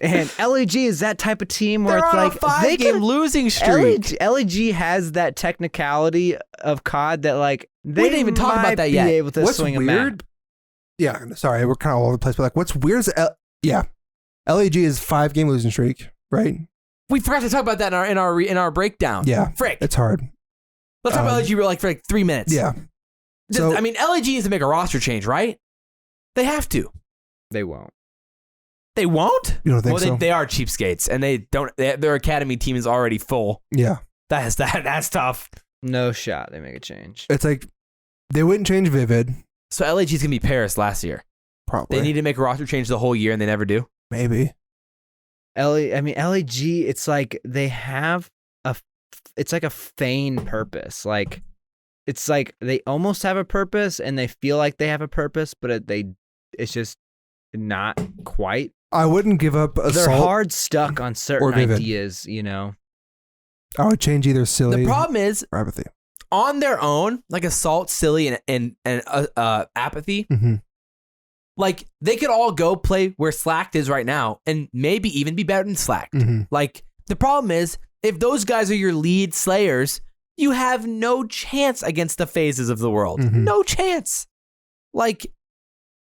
And LAG is that type of team where They're it's on like a 5-game losing streak. LAG has that technicality of COD that like they didn't even talk about might that be yet. able to What's swing a weird? map. Yeah, sorry, we're kind of all over the place, but like, what's weird is LAG is 5-game losing streak, right? We forgot to talk about that in our breakdown. Yeah, Frick. it's hard. Let's talk about LAG for like 3 minutes. Yeah, so I mean, LAG needs to make a roster change, right? They have to. They won't. They won't? you don't think Well, so? they are cheapskates, and their academy team is already full. Yeah, That's tough. No shot. They make a change. it's like they wouldn't change Vivid. So LAG's gonna be Paris last year. Probably, They need to make a roster change the whole year, and they never do. maybe. LAG, it's like they have it's like a feigned purpose. Like, it's like they almost have a purpose and they feel like they have a purpose, but it's just not quite. I wouldn't give up They're Assault hard stuck on certain Vivid. ideas, you know. I would change either Silly The problem is, or Apathy. on their own, like Assault, Silly, and Apathy, Mhm. like they could all go play where Slacked is right now and maybe even be better than Slacked. Mhm. Like, the problem is, if those guys are your lead slayers, you have no chance against the phases of the world. Mhm. No chance. Like,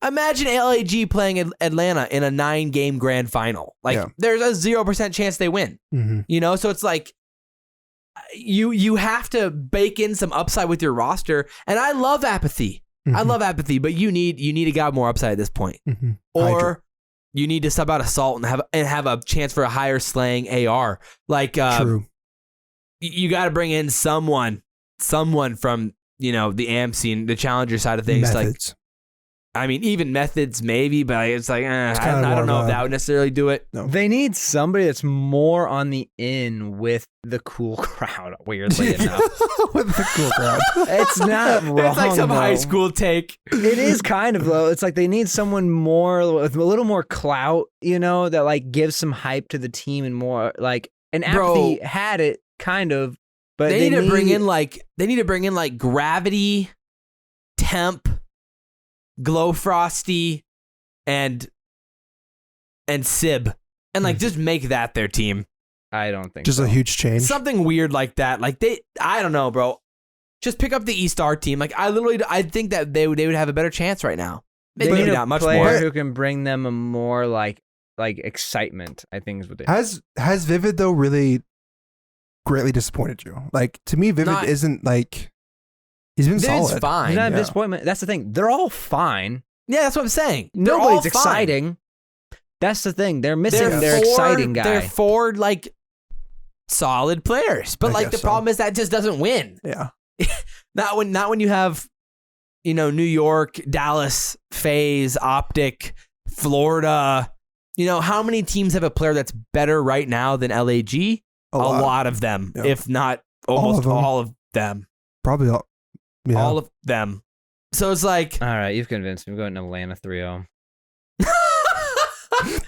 imagine LAG playing Atlanta in a 9-game grand final. Like, Yeah. there's a 0% chance they win. Mhm. You know, so it's like you have to bake in some upside with your roster. And I love Apathy. I Mhm. love Apathy, but you need a guy more upside at this point. Mhm. Or Hydra. you need to sub out Assault and have a chance for a higher slaying AR. Like, True. you got to bring in someone from, you know, the AM scene, the challenger side of things. Methods. Like, I mean, even Methods maybe, but it's like, It's I kinda more don't know of if a- that would necessarily do it. No. They need somebody that's more on the in with the cool crowd, weirdly enough. With the cool crowd. It's not wrong. It's like some high though. school take. It is kind of, though. It's like they need someone more with a little more clout, you know, that like gives some hype to the team and more like. And Bro. Apathy had it kind of, but They need to bring in like Gravity, Temp, Glow Frosty, and Sib, and like just make that their team. I don't think Just so. a huge change. Something weird like that. Like I don't know, bro. Just pick up the E-Star team. Like I think that they would have a better chance right now. They Maybe need a not much player more. who can bring them a more like excitement. I think is what they. Has Vivid though really greatly disappointed you? Like, to me, Vivid Not- isn't like, he's been It's solid. fine. He's not a yeah. disappointment. That's the thing. They're all fine. Yeah, that's what I'm saying. They're all Nobody's fine. exciting. That's the thing. They're missing They're their four- exciting guy. They're 4 like solid players, but I like the guess so. problem is that just doesn't win. Yeah. Not when you have, you know, New York, Dallas, FaZe, Optic, Florida. You know, how many teams have a player that's better right now than LAG? A lot of them, Yeah. if not almost them. all of them. Probably all. Yeah. All of them. So it's like, All right, you've convinced me. I'm going to Atlanta 3-0.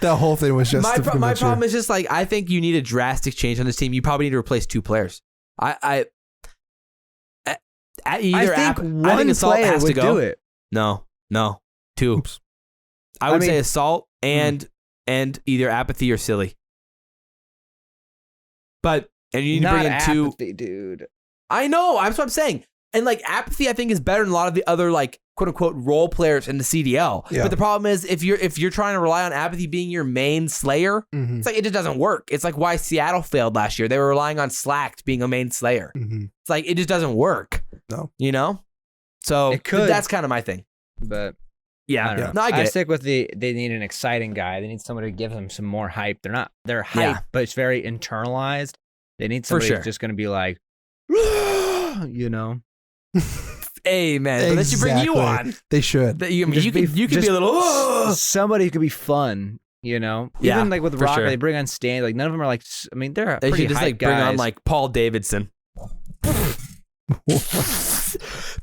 The whole thing was just my to convince you. problem is just like, I think you need a drastic change on this team. You probably need to replace 2 players. Either I think I think Assault player has to would go. do it. No, 2. Oops. I would I mean- say Assault and either Apathy or Silly. But and you need Not to bring in 2. Apathy, dude. I know. That's what I'm saying. And like Apathy, I think is better than a lot of the other like quote unquote role players in the CDL. Yeah. But the problem is if you're trying to rely on Apathy being your main slayer, Mhm. it's like it just doesn't work. It's like why Seattle failed last year. They were relying on Slacked being a main slayer. Mhm. It's like it just doesn't work. No. You know? So It could. that's kind of my thing. But Yeah. I don't know. No, I get it. stick with they need an exciting guy. They need somebody to give them some more hype. They're hype, Yeah. but it's very internalized. They need For somebody sure. who's just going to be like, you know. Hey man, unless you bring you Exactly. on. They should. That you, I mean, Just you could be just a little somebody who could be fun, you know. Yeah, Even like with for Rokkr, sure. they bring on Standy. Like none of them are like. I mean, they're They pretty should just hype like bring on guys. like Paul Davidson.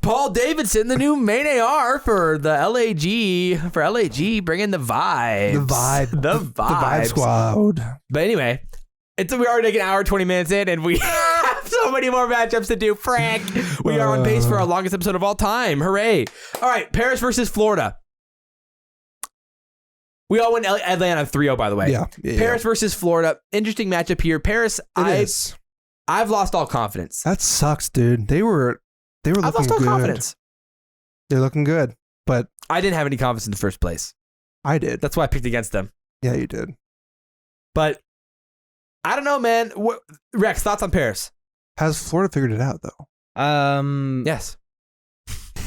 Paul Davidson, the new main AR for the LAG. For LAG, bring in the vibes. The vibe. The The Vibe vibes. Squad. But anyway, we already like an hour, 20 minutes in, and we have so many more matchups to do. Frank, we are on pace for our longest episode of all time. Hooray. All right, Paris versus Florida. We all went Atlanta 3-0, by the way. Yeah. Paris versus Florida. Interesting matchup here. Paris, It is. I've lost all confidence. That sucks, dude. They were I've looking lost all good. confidence. They're looking good, but I didn't have any confidence in the first place. I did. That's why I picked against them. Yeah, you did. But I don't know, man. Rex, thoughts on Paris? Has Florida figured it out though? Yes.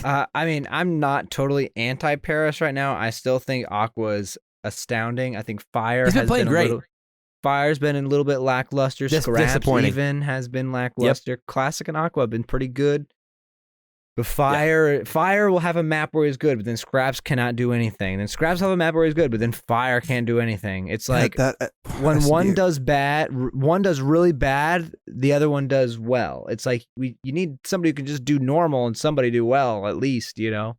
I mean, I'm not totally anti-Paris right now. I still think Aqua's astounding. I think Fire He's been has playing been great. Fire's been a little bit lackluster. Scraps disappointing. even has been lackluster. Classic and Aqua have been pretty good. But Fire will have a map where he's good, but then Scraps cannot do anything. Then Scraps have a map where he's good, but then Fire can't do anything. It's like when one does bad, one does really bad, the other one does well. It's like you need somebody who can just do normal and somebody do well, at least, you know?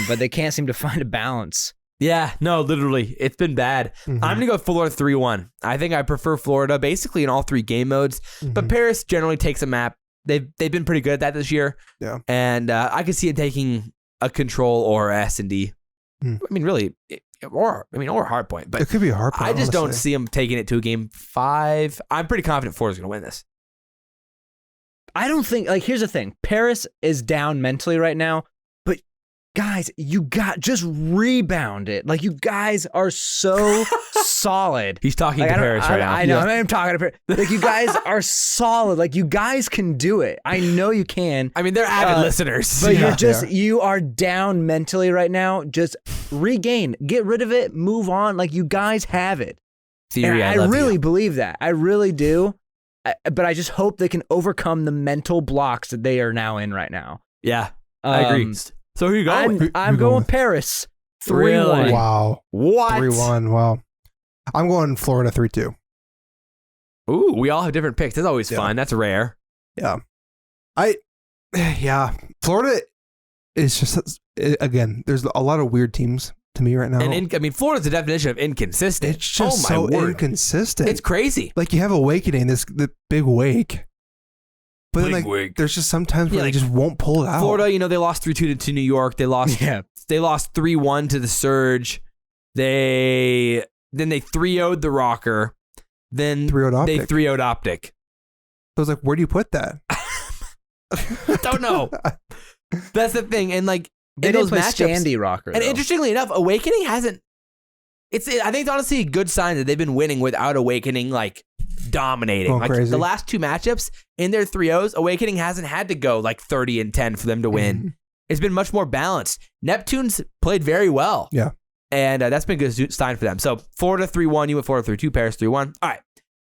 But they can't seem to find a balance. Yeah, no, literally, it's been bad. I'm going to go Florida 3-1. I think I prefer Florida basically in all 3 game modes, but Paris generally takes a map. They've been pretty good at that this year. Yeah. And I could see it taking a control or S&D. I mean, really, or hardpoint. But it could be a hardpoint. I just don't see them taking it to a game 5. I'm pretty confident Florida's going to win this. I don't think, like, here's the thing. Paris is down mentally right now, but guys, just rebound it. Like, you guys are so solid. He's talking to Paris right now. I know. I'm talking to Paris. Like, you guys are solid. Like, you guys can do it. I know you can. I mean, they're avid listeners. But you are down mentally right now. Just regain. Get rid of it. Move on. Like, you guys have it. Theory, I really believe that. I really do. But I just hope they can overcome the mental blocks that they are now in right now. Yeah, I agree. So who are you going? I'm going Paris. 3-1. Really? Wow. What? 3-1. Wow. I'm going Florida 3-2. Ooh, we all have different picks. That's always fun. That's rare. Yeah. Florida is just, again, there's a lot of weird teams to me right now. And I mean, Florida's the definition of inconsistent. It's just so inconsistent. It's crazy. Like, you have Awakening, the big wake. But then, like, there's just sometimes where they just won't pull it out. Florida, you know, they lost 3-2 to New York. They lost 3-1 to the Surge. Then they 3-0'd the Rocker. Then 3-0'd OpTic. They 3-0'd OpTic. So I was like, where do you put that? Don't know. That's the thing. And like, they didn't play Standy Rokkr. And interestingly enough, Awakening hasn't. I think it's honestly a good sign that they've been winning without Awakening like dominating. Going like crazy. the last 2 matchups in their 3-0s, Awakening hasn't had to go like 30-10 for them to win. It's been much more balanced. Neptune's played very well. Yeah. And that's been a good sign for them. So Florida 3-1, you went Florida 3-2, Paris 3-1. All right.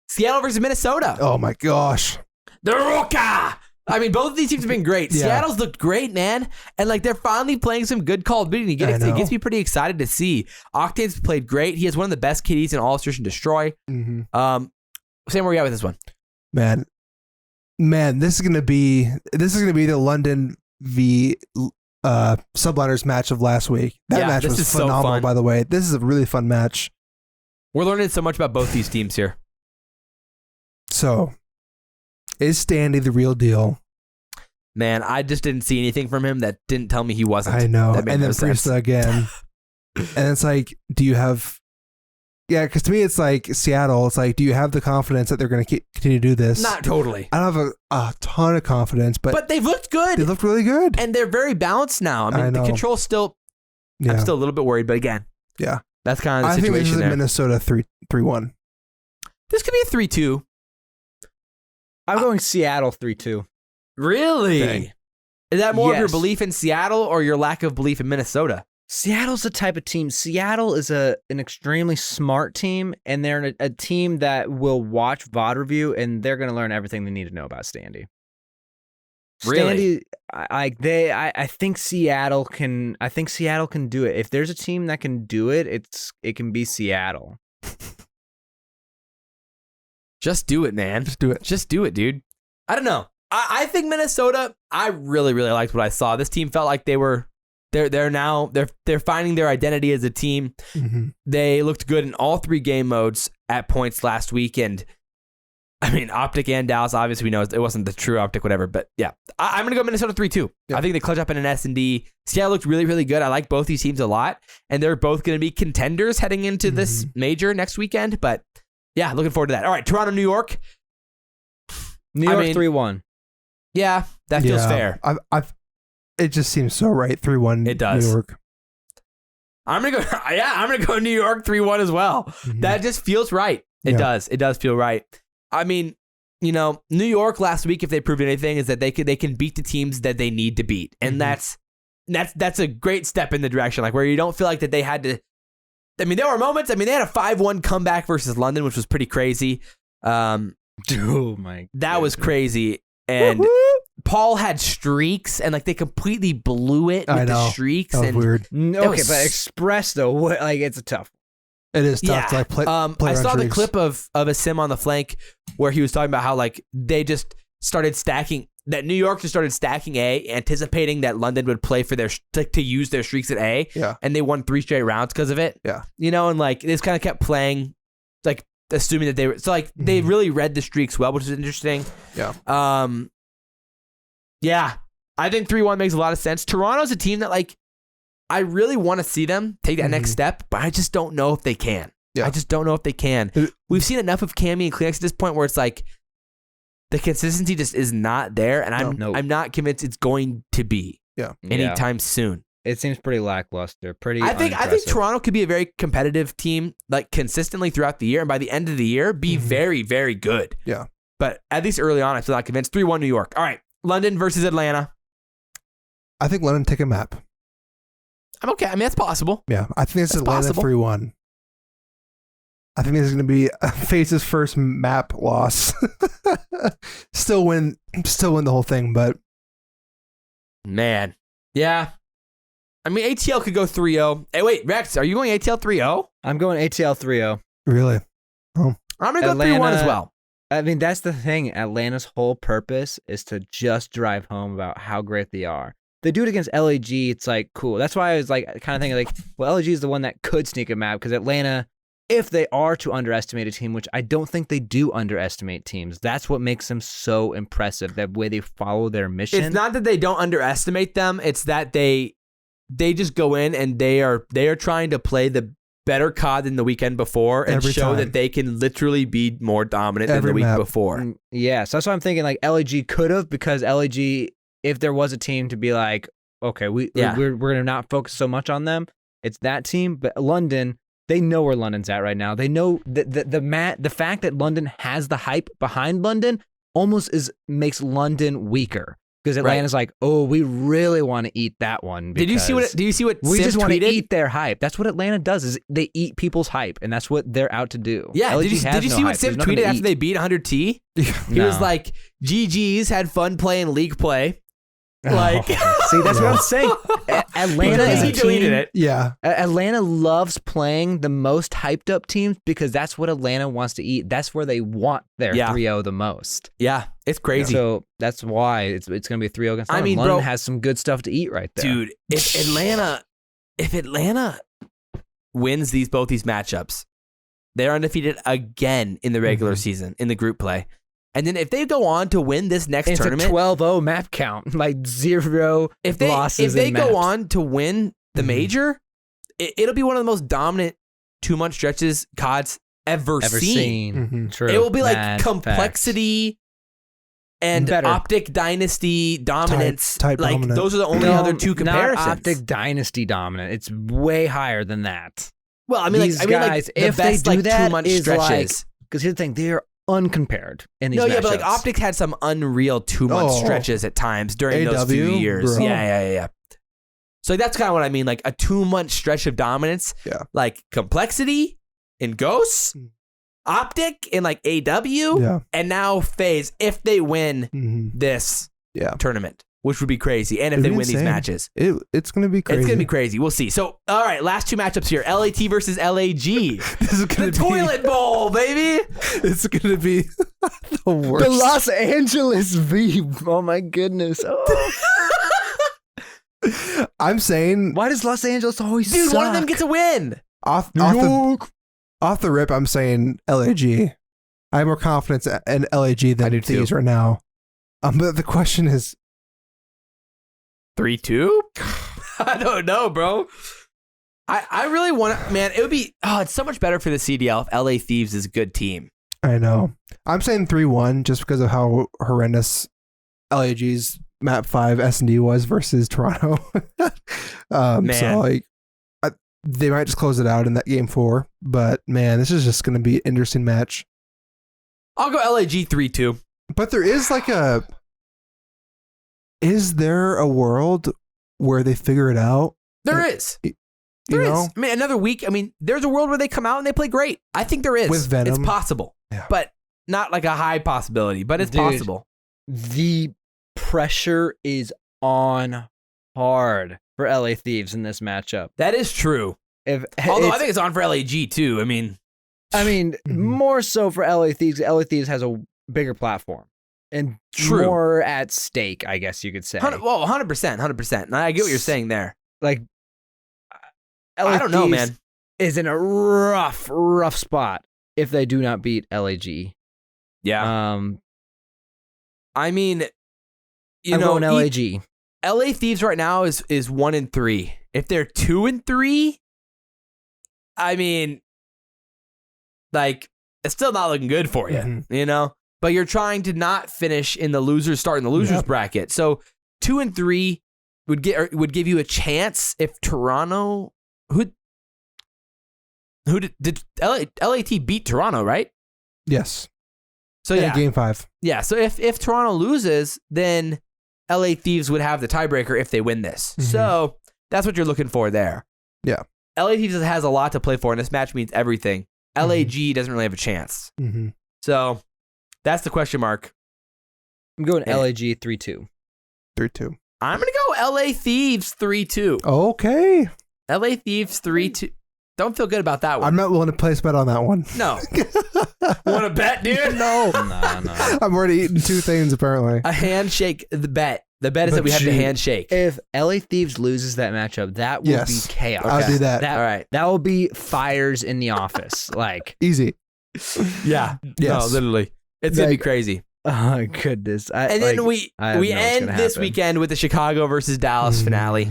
Seattle versus Minnesota. Oh my gosh. The Rokkr. I mean, both of these teams have been great. Yeah. Seattle's looked great, man. And like, they're finally playing some good Call of Duty. It gets me pretty excited to see. Octane's played great. He has one of the best kitties in all of Search and Destroy. Mm-hmm. Sam, where are you at with this one? Man, this is gonna be the London v Subliners match of last week. That match was phenomenal, by the way. This is a really fun match. We're learning so much about both these teams here. So, is Standy the real deal? Man, I just didn't see anything from him that didn't tell me he wasn't. I know. And then Priesta again. And it's like, do you have... Yeah, because to me, it's like Seattle. It's like, do you have the confidence that they're going to continue to do this? Not totally. I don't have a ton of confidence, but they've looked good. They look really good. And they're very balanced now. I mean, the control's still... Yeah. I'm still a little bit worried, but again... Yeah. That's kind of the situation there. I think this is Minnesota 3-1. This could be a 3-2. I'm going Seattle 3-2. Really? Dang. Is that more of your belief in Seattle or your lack of belief in Minnesota? Seattle's the type of team. Seattle is an extremely smart team, and they're a team that will watch VOD review, and they're going to learn everything they need to know about Standy. Really? Standy, I think Seattle can. I think Seattle can do it. If there's a team that can do it, it can be Seattle. Just do it, man. Just do it. Just do it, dude. I don't know. I think Minnesota, I really, really liked what I saw. This team felt like they're finding their identity as a team. Mm-hmm. They looked good in all 3 game modes at points last week. And I mean, OpTic and Dallas, obviously we know it wasn't the true OpTic, whatever. But yeah, I'm going to go Minnesota 3-2. Yeah. I think they clutch up in an S&D. Seattle looked really, really good. I like both these teams a lot. And they're both going to be contenders heading into this major next weekend. But yeah, looking forward to that. All right, Toronto, New York. New York 3-1. Yeah, that feels fair. It just seems so right. 3-1. It does. New York. I'm gonna go New York 3-1 as well. Mm-hmm. That just feels right. It does. It does feel right. I mean, you know, New York last week, if they proved anything, is that they can beat the teams that they need to beat, and that's a great step in the direction, like where you don't feel like that they had to. I mean, there were moments. I mean, they had a 5-1 comeback versus London, which was pretty crazy. Oh my! That was crazy. And Paul had streaks, and like they completely blew it with the streaks. That was and weird. Okay, but Express though, like it's a tough. It is tough to like play. I saw the clip of a sim on the flank where he was talking about how like they just started stacking. That New York just started stacking A, anticipating that London would play for their to use their streaks at A. Yeah. And they won 3 straight rounds because of it. Yeah. You know, and like they just kind of kept playing, like assuming that they were they really read the streaks well, which is interesting. Yeah. Yeah. I think 3-1 makes a lot of sense. Toronto's a team that like I really want to see them take that next step, but I just don't know if they can. Yeah. I just don't know if they can. We've seen enough of Cammy and Kleenex at this point where it's like the consistency just is not there, and I'm not convinced it's going to be anytime soon. It seems pretty lackluster. I think Toronto could be a very competitive team, like consistently throughout the year, and by the end of the year, be very, very good. Yeah. But at least early on, I'm still not convinced. 3-1 New York. All right, London versus Atlanta. I think London take a map. I'm okay. I mean, that's possible. Yeah, I think it's Atlanta 3-1. I think this is going to be FaZe's first map loss. Still win the whole thing, but man, yeah. I mean, ATL could go 3-0. Hey, wait, Rex, are you going ATL 3-0? I'm going ATL 3-0. Really? Oh, I'm going to go 3-1 as well. I mean, that's the thing. Atlanta's whole purpose is to just drive home about how great they are. They do it against LAG. It's like cool. That's why I was like kind of thinking like, well, LAG is the one that could sneak a map because Atlanta, if they are to underestimate a team, which I don't think they do underestimate teams, that's what makes them so impressive, that way they follow their mission. It's not that they don't underestimate them, it's that they just go in and they are trying to play the better COD than the weekend before and show that they can literally be more dominant than the week before. Yeah, so that's why I'm thinking like LAG could have, because LAG, if there was a team to be like, okay, we're going to not focus so much on them, it's that team. But London, they know where London's at right now. They know the fact that London has the hype behind London almost makes London weaker, because Atlanta's like, oh, we really want to eat that one. Did you see what we Sim just want to tweeted? eat their hype? That's what Atlanta does, is they eat people's hype, and that's what they're out to do. Yeah, LAG did you see what Sim tweeted after they beat 100T? He was like, GG's, had fun playing League play. Like, see, that's what I'm saying. Atlanta is a team. Yeah. Atlanta loves playing the most hyped up teams because that's what Atlanta wants to eat. That's where they want their 3-0 the most. Yeah, it's crazy. So that's why it's going to be a 3-0 against London. I mean, London bro, has some good stuff to eat right there. Dude, if Atlanta wins both these matchups, they're undefeated again in the regular season in the group play. And then if they go on to win this next tournament, it's a 12-0 map count, like 0 losses. If they go on to win the major, it'll be one of the most dominant 2-month stretches COD's ever seen. True. It will be like complexity and OpTic Dynasty dominance. Type like dominant. those are the only other two comparisons. Not OpTic Dynasty dominant. It's way higher than that. Well, I mean, these guys, the if best, they do that, 2-month is stretches. Because here's the thing, they're uncompared in these matchups. But like OpTic had some unreal 2-month stretches at times during those few years. Bro. Yeah. So that's kind of what I mean, like a 2-month stretch of dominance. Yeah. Like complexity in Ghosts, OpTic in like AW, and now FaZe if they win this tournament, which would be crazy. And if they win these matches, it's going to be crazy. It's going to be crazy. We'll see. So, all right, last 2 matchups here. LAT versus LAG. This is going to be Toilet Bowl, baby. It's going to be the worst. The Los Angeles V. Oh, my goodness. Oh. I'm saying, why does Los Angeles always Dude, suck? one of them gets a win. Off the rip, I'm saying LAG. I have more confidence in LAG than Thieves right now. But the question is, 3-2? I don't know, bro. I really want to, man, it would be, it's so much better for the CDL if LA Thieves is a good team. I know. I'm saying 3-1 just because of how horrendous LAG's map 5 S&D was versus Toronto. Man. So like, they might just close it out in that game 4. But man, this is just going to be an interesting match. I'll go LAG 3-2. But there is like is there a world where they figure it out? There is. There is. I mean, another week. I mean, there's a world where they come out and they play great. I think there is. With Venom. It's possible. Yeah. But not like a high possibility, but it's possible. the pressure is on hard for LA Thieves in this matchup. That is true. Although I think it's on for LAG too. I mean, more so for LA Thieves. LA Thieves has a bigger platform and more at stake, I guess you could say. 100%. I get what you're saying there. Like, LA I don't know, Thieves man. Is in a rough spot if they do not beat LAG. Yeah. I mean, I'm going LAG. LA Thieves right now is 1-3. If they're 2-3, I mean, like, it's still not looking good for you, you know? But you're trying to not finish in the losers, start in the losers bracket. So 2-3 would give you a chance if Toronto, who did LAT beat Toronto, right? Yes. So yeah, game 5. Yeah. So if Toronto loses, then LA Thieves would have the tiebreaker if they win this. So that's what you're looking for there. Yeah. LA Thieves has a lot to play for, and this match means everything. LAG doesn't really have a chance. So that's the question mark. I'm going LAG 3-2. 3-2. I'm going to go LA Thieves 3-2. Okay. LA Thieves 3-2. Don't feel good about that one. I'm not willing to place bet on that one. No. Want to bet, dude? No. No. I'm already eating 2 things, apparently. A handshake, the bet. The bet is that we have to handshake. If LA Thieves loses that matchup, that will be chaos. I'll do that. All right. That will be fires in the office. Like, easy. Yeah. Yes. No, literally. It's going to be crazy. Oh, goodness. And then we end this weekend with the Chicago versus Dallas finale.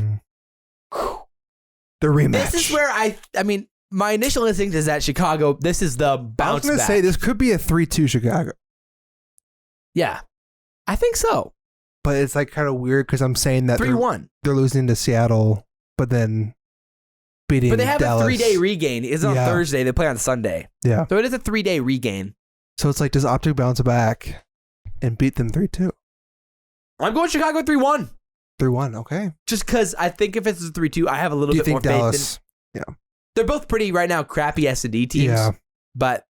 The rematch. This is where I mean, my initial instinct is that Chicago, this is the bounce back. I was going to say, this could be a 3-2 Chicago. Yeah. I think so. But it's like kind of weird because I'm saying that 3-1. They're losing to Seattle, but then beating Dallas. But they have a 3-day regain. It's on Thursday. They play on Sunday. Yeah. So it is a 3-day regain. So it's like, does OpTic bounce back and beat them 3-2? I'm going Chicago 3-1. 3-1, okay. Just because I think if it's a 3-2, I have a little bit more Dallas, faith in. They're both pretty right now crappy S&D teams. Yeah. But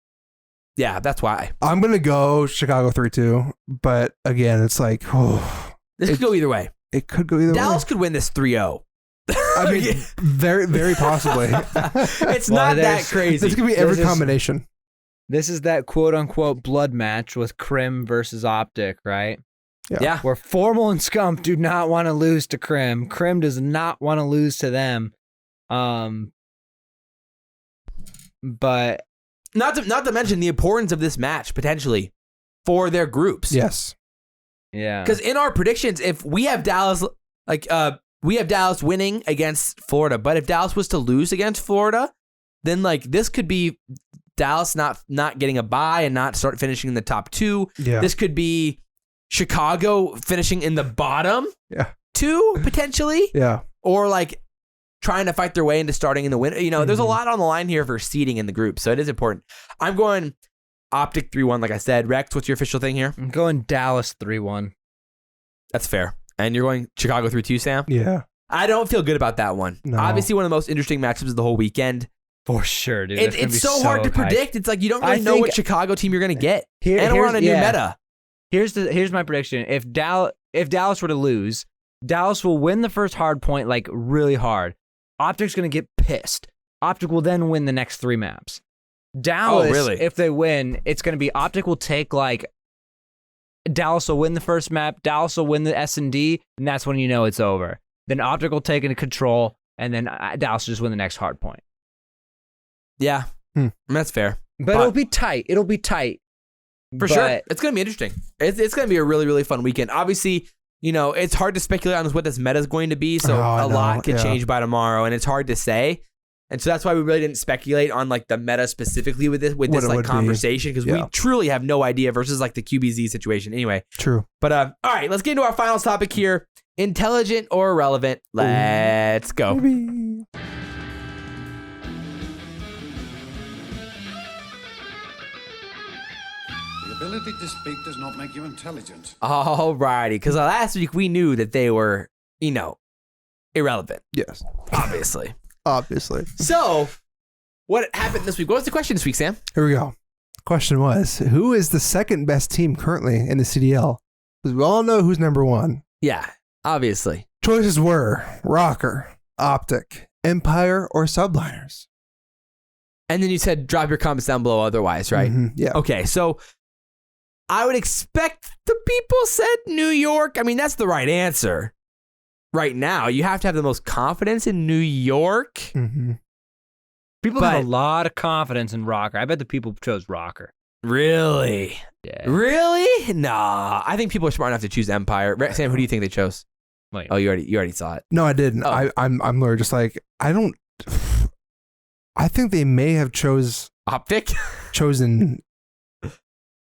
yeah, that's why. I'm going to go Chicago 3-2, but again, it's like, this could go either way. It could go either way. Dallas could win this 3-0. I mean, very, very possibly. It's not that crazy. This could be every combination. This is that quote-unquote blood match with Crim versus OpTic, right? Yeah. Where Formal and Scump do not want to lose to Crim. Crim does not want to lose to them. But not to mention the importance of this match potentially for their groups. Yes. Yeah. Because in our predictions, if we have Dallas, we have Dallas winning against Florida, but if Dallas was to lose against Florida, then like this could be Dallas not getting a bye and not start finishing in the top 2. Yeah. This could be Chicago finishing in the bottom 2 potentially. Yeah. Or like trying to fight their way into starting in the win. You know, there's a lot on the line here for seeding in the group, so it is important. I'm going OpTic 3-1, like I said. Rex, what's your official thing here? I'm going Dallas 3-1. That's fair. And you're going Chicago 3-2, Sam? Yeah. I don't feel good about that one. No. Obviously, one of the most interesting matchups of the whole weekend. For sure, dude. It's so hard to predict. It's like you don't really know what Chicago team you're going to get. And we're on a new meta. Here's my prediction. If Dallas were to lose, Dallas will win the first hard point like really hard. OpTic's going to get pissed. OpTic will then win the next 3 maps. Dallas, if they win, it's going to be OpTic will take like Dallas will win the first map, Dallas will win the S&D, and that's when you know it's over. Then OpTic will take into control, and then Dallas will just win the next hard point. Yeah, that's fair. But it'll be tight. For sure. It's going to be interesting. It's going to be a really, really fun weekend. Obviously, you know, it's hard to speculate on what this meta is going to be, so a lot could change by tomorrow, and it's hard to say. And so that's why we really didn't speculate on like the meta specifically with this like conversation, because we truly have no idea versus like the QBZ situation. Anyway. True. But all right, let's get into our final topic here. Intelligent or irrelevant? Let's go. Maybe. The ability to speak does not make you intelligent. All righty, because last week we knew that they were, you know, irrelevant. Yes. Obviously. So, what happened this week? What was the question this week, Sam? Here we go. Question was, who is the second best team currently in the CDL? Because we all know who's number one. Yeah, obviously. Choices were Rokkr, OpTic, Empire, or Subliners. And then you said drop your comments down below otherwise, right? Yeah. Okay, so I would expect the people said New York. I mean, that's the right answer. Right now, you have to have the most confidence in New York. People have a lot of confidence in Rokkr. I bet the people chose Rokkr. Really? Yeah. Really? Nah. I think people are smart enough to choose Empire. Sam, who do you think they chose? Wait. Oh, you already saw it. No, I didn't. Oh. I'm literally just like, I think they may have chosen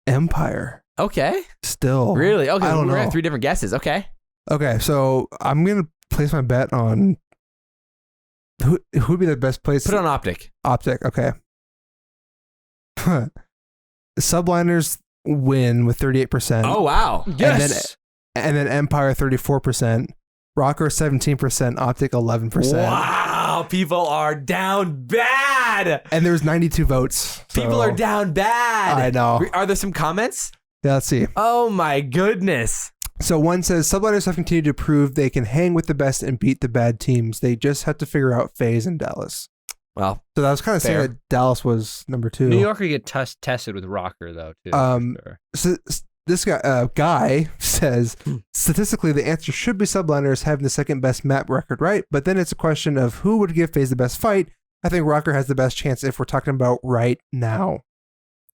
Empire. Okay. Still. Really? Okay. I don't We're know. at 3 different guesses. Okay. Okay, so I'm gonna place my bet on who would be the best place. Put it on OpTic. OpTic. Okay. Subliners win with 38%. Oh, wow. Yes. And then Empire 34%, Rokkr 17%, OpTic 11%. Wow. People are down bad. And there's 92 votes. so- People are down bad. I know. Are there some comments? Yeah, let's see. Oh, my goodness. So one says Subliners have continued to prove they can hang with the best and beat the bad teams. They just have to figure out FaZe and Dallas. Well, So that was kind of saying Fair. that Dallas was number 2. New York could get tested with Rokkr, though, too. for sure. So this guy says statistically the answer should be Subliners having the second best map record, right? But then it's a question of who would give FaZe the best fight. I think Rokkr has the best chance if we're talking about right now.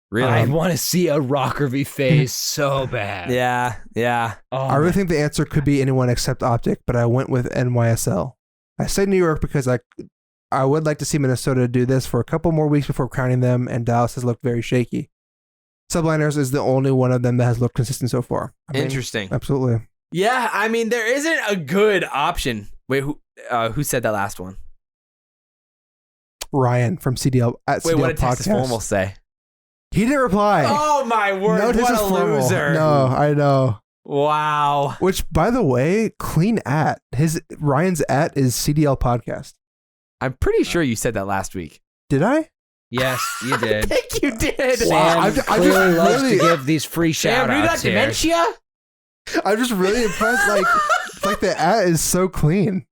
really? I want to see a Rokkr v FaZe so bad. Yeah. Oh, I really think the answer could be anyone except OpTic, but I went with NYSL. I say New York because I would like to see Minnesota do this for a couple more weeks before crowning them, and Dallas has looked very shaky. Subliners is the only one of them that has looked consistent so far. I mean, Interesting. Absolutely. Yeah, I mean, there isn't a good option. Wait, who said that last one? Ryan from CDL at Wait, CDL what did Texas Podcast. Formal say? He didn't reply. Oh, my word. No, What Texas a Formal. loser. No, I know. Wow. Which, by the way, clean at Ryan's at is CDL Podcast. I'm pretty sure you said that last week. Did I? Yes, you I did. think you did. Sam I clearly just loves really- to give these free Sam, you got shout-outs here. dementia? I'm just really impressed. Like the at is so clean.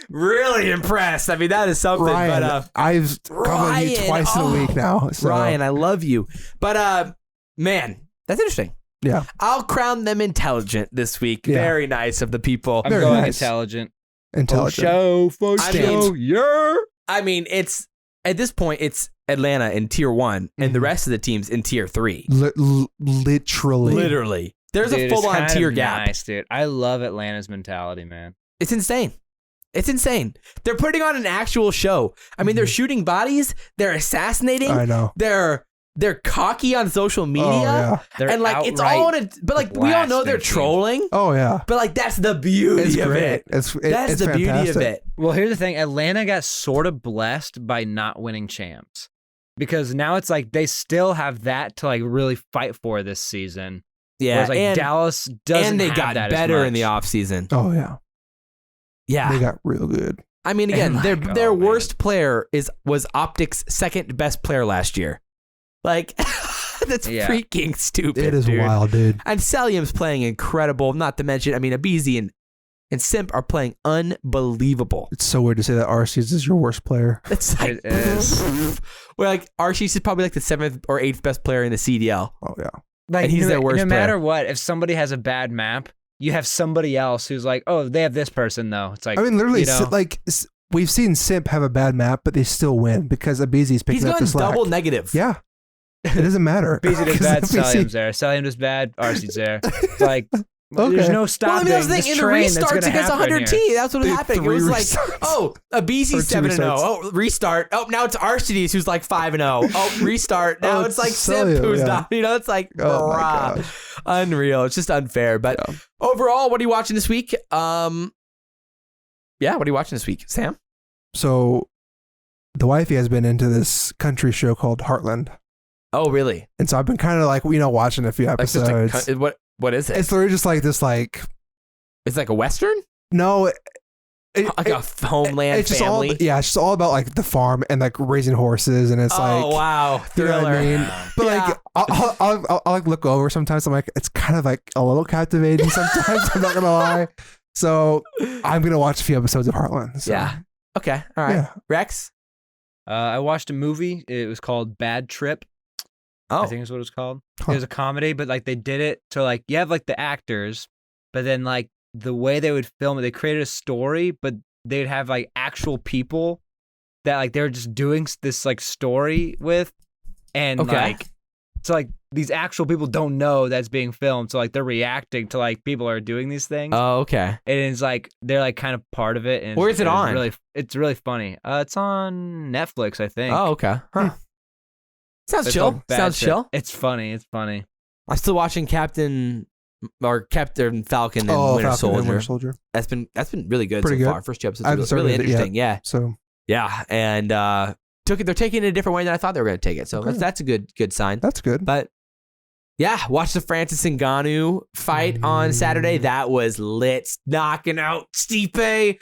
Really impressed. I mean, that is something. Ryan, but I've commented you Ryan, twice in a week now. So. Ryan, I love you. But man, that's interesting. Yeah. I'll crown them intelligent this week. Yeah. Very nice of the people. I'm Very going nice. intelligent. Intelligent. For I mean- yeah. I mean, it's at this point, it's Atlanta in tier 1 and the rest of the teams in tier 3. Literally. Literally. There's a Dude, it's full-on kind tier of gap. Nice, dude. I love Atlanta's mentality, man. It's insane. It's insane. They're putting on an actual show. I mean, they're shooting bodies. They're assassinating. I know. They're cocky on social media. Oh, yeah. They're And like it's all in a, but like we all know they're blasting trolling. Oh, yeah. But like that's the beauty It's of great. it. That's That's the beauty of fantastic. it. Well, here's the thing. Atlanta got sort of blessed by not winning champs. Because now it's like they still have that to like really fight for this season. Yeah, Whereas like and, Dallas doesn't and they have got that as better in much. the offseason. Oh, yeah. Yeah. They got real good. I mean, again, And, like, their oh, man. worst player was OpTic's second best player last year. Like that's Yeah. freaking stupid. It is dude. wild, dude. And Celium's playing incredible. Not to mention, I mean, Abizi and Simp are playing unbelievable. It's so weird to say that Arceus is your worst player. It's like, It is. we're like, Arceus is probably like the 7th or 8th best player in the CDL. Oh, yeah. Like, And he's no, their worst no matter player. what, if somebody has a bad map, you have somebody else who's like, oh, they have this person though. It's like, I mean, literally, you know, we've seen Simp have a bad map, but they still win because Abizi's picking He's up going the slack. double negative. Yeah. It doesn't matter. Busy does 'Cause bad, if we see- Celium's there. Celium does bad, Arcee's there. It's like, Okay. there's no Well, I stopping mean, that's the this thing. In the train that's restarts gonna against happen 100 here. T, that's what was Dude, happening. It 3 was like, restarts. oh, Or Abizi's 2 7-0. restarts. Oh, restart. Oh, now it's Arceus who's like 5-0. Oh, restart. Now Oh, it's like it's Simp Celia, who's yeah. not. You know, it's like, Oh, my brah. gosh. Unreal. It's just unfair. But Yeah. overall, what are you watching this week? Yeah, what are you watching this week, Sam? So the wifey has been into this country show called Heartland. Oh, really? And so I've been kind of like, watching a few Like just a episodes. what is it? It's literally just like this, like, It's like a Western? no, like a homeland it's just family. it's just all about like the farm and like raising horses, and it's like, wow, you know thriller. what I mean? But Yeah. like, I'll like look over sometimes. I'm like, it's kind of like a little captivating sometimes. I'm not gonna lie. So I'm gonna watch a few episodes of Heartland. So. Yeah. Okay. All right. Yeah. Rex. I watched a movie. It was called Bad Trip. Oh. I think is what it's called. Huh. It was a comedy, but like they did it so like you have like the actors, but then like the way they would film it, they created a story, but they'd have like actual people that like they were just doing this like story with, and Okay. like so like these actual people don't know that's being filmed, so like they're reacting to like people are doing these things, Oh, okay. and it's like they're like kind of part of it. And Where is it on? It's really funny. It's on Netflix, I think. Oh, okay. Huh. Sounds It's chill. called Bad Sounds Trip. chill. It's funny. It's funny. I'm still watching Captain Falcon and Winter Falcon Soldier. and Winter Soldier. That's been really good Pretty so good. far. First two I haven't episodes really started it yet. interesting. Yeah. So Yeah. And they're taking it a different way than I thought they were going to take it. So Okay. that's a good sign. that's good. But yeah, watch the Francis Ngannou fight on Saturday. That was lit. Knocking out Stipe.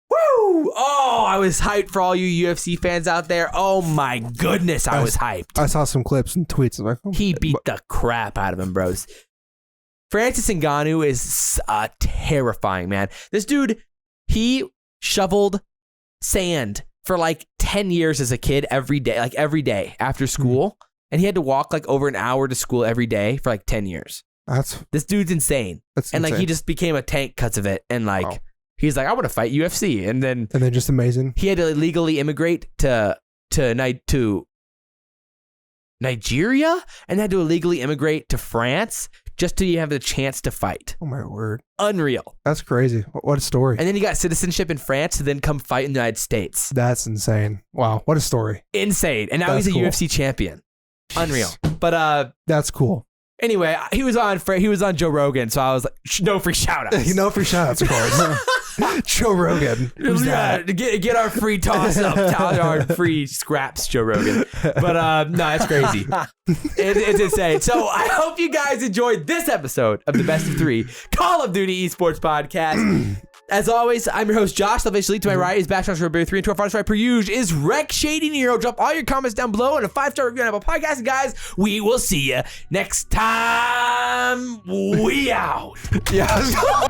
Woo! Oh, I was hyped for all you UFC fans out there. Oh my goodness, I was hyped. I saw some clips and tweets. I'm like, oh, He beat the crap out of him, bros. Francis Ngannou is terrifying, man. This dude, he shoveled sand for like 10 years as a kid every day after school. And he had to walk like over an hour to school every day for like 10 years. This dude's insane. That's And like insane. he just became a tank because of it. And like Wow. he's like, I want to fight UFC. And then and then just amazing. he had to legally immigrate to Nigeria and had to illegally immigrate to France just to have the chance to fight. Oh my word, Unreal. that's crazy. What a story. And then he got citizenship in France to then come fight in the United States. That's insane. Wow, what a story. Insane. And now That's he's a cool. UFC champion. Unreal. But That's cool. anyway, he was on Joe Rogan, so I was like, no free shout outs. No free shout outs, of course. Joe Rogan. Who's that? Get our free toss up, our free scraps, Joe Rogan. But no, it's crazy. It's insane. So I hope you guys enjoyed this episode of the Best of 3 Call of Duty Esports Podcast. As always, I'm your host, Josh. SalvationsElite to my right is Bash Bo3, and to our far right, per usual, is Rex Shady Nero. Drop all your comments down below and a 5-star review on Apple Podcasts. And guys, we will see you next time. We out. Yeah.